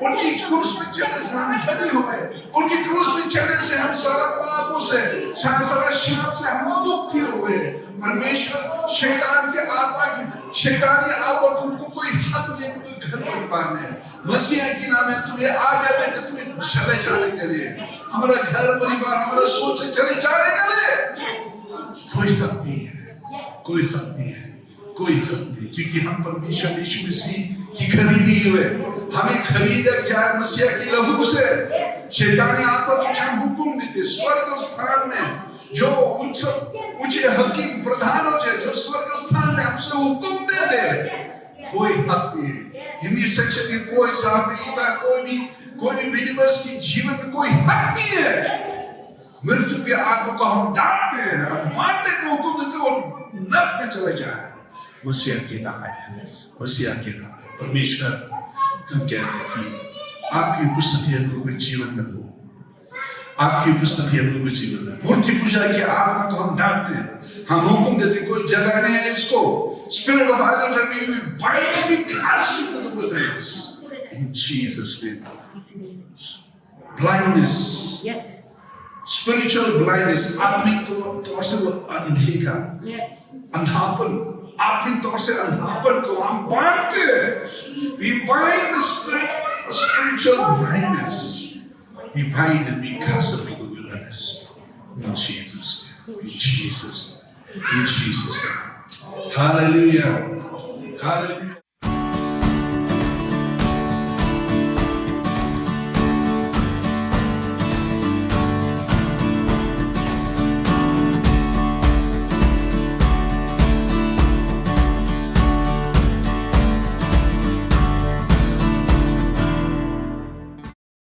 उनकी क्रूस पे चलने से हम धन्य हुए, उनकी क्रूस पे चलने से हम सारा पापों से, सारा शाप से हम मुक्त हुए। परमेश्वर शैतान के आत्मा की शैतानी आत्मा तुमको कोई हक नहीं, कोई घर परिवार में मसीह के नाम में तुम्हें आज्ञा देते तुम्हें चले जाने के लिए, हमारा घर परिवार हमारा सोच से चले जाने के लिए कोई हक नहीं है, कोई हक नहीं है, कोई हक नहीं, क्योंकि हम परमेश्वर यीशु मसीह की खरीदी हुए, हमें खरीदा गया है मसीह की लहू से। शैतानी आत्मा को हम हुक्म देते स्वर्ग स्थान में जो ऊंचे हकीम प्रधानों से जो स्वर्ग स्थान में हमसे हुक्म देते, कोई हक नहीं है। हिंदी सेक्शन के कोई साहब नहीं था, कोई भी बिलीवर्स की जीवन में कोई हक नहीं है। मृत्यु के आत्मा को हम डांटते हैं, हम मारने को हुक्म देते वो नरक में चले जाए। मसीह के नाम है, मसीह के नाम परमेश्वर हम कहते हैं कि आपकी उपस्थिति हम लोगों के जीवन में हो, आपकी उपस्थिति हम लोगों के जीवन में। मूर्ति पूजा की आत्मा को हम डांटते हैं, हम हुक्म देते कोई जगह नहीं है इसको। Spirit of idolatry, we bind and we cast it to the wilderness in Jesus' name. Blindness, spiritual blindness, आत्मिक तौर से वो अंधेरा, अंधापन, आत्मिक तौर से अंधापन को हम बांधते हैं। We bind the spiritual blindness. We bind and we cast it to the wilderness in Jesus' name. In Jesus' name. In Jesus' name. Hallelujah. Hallelujah.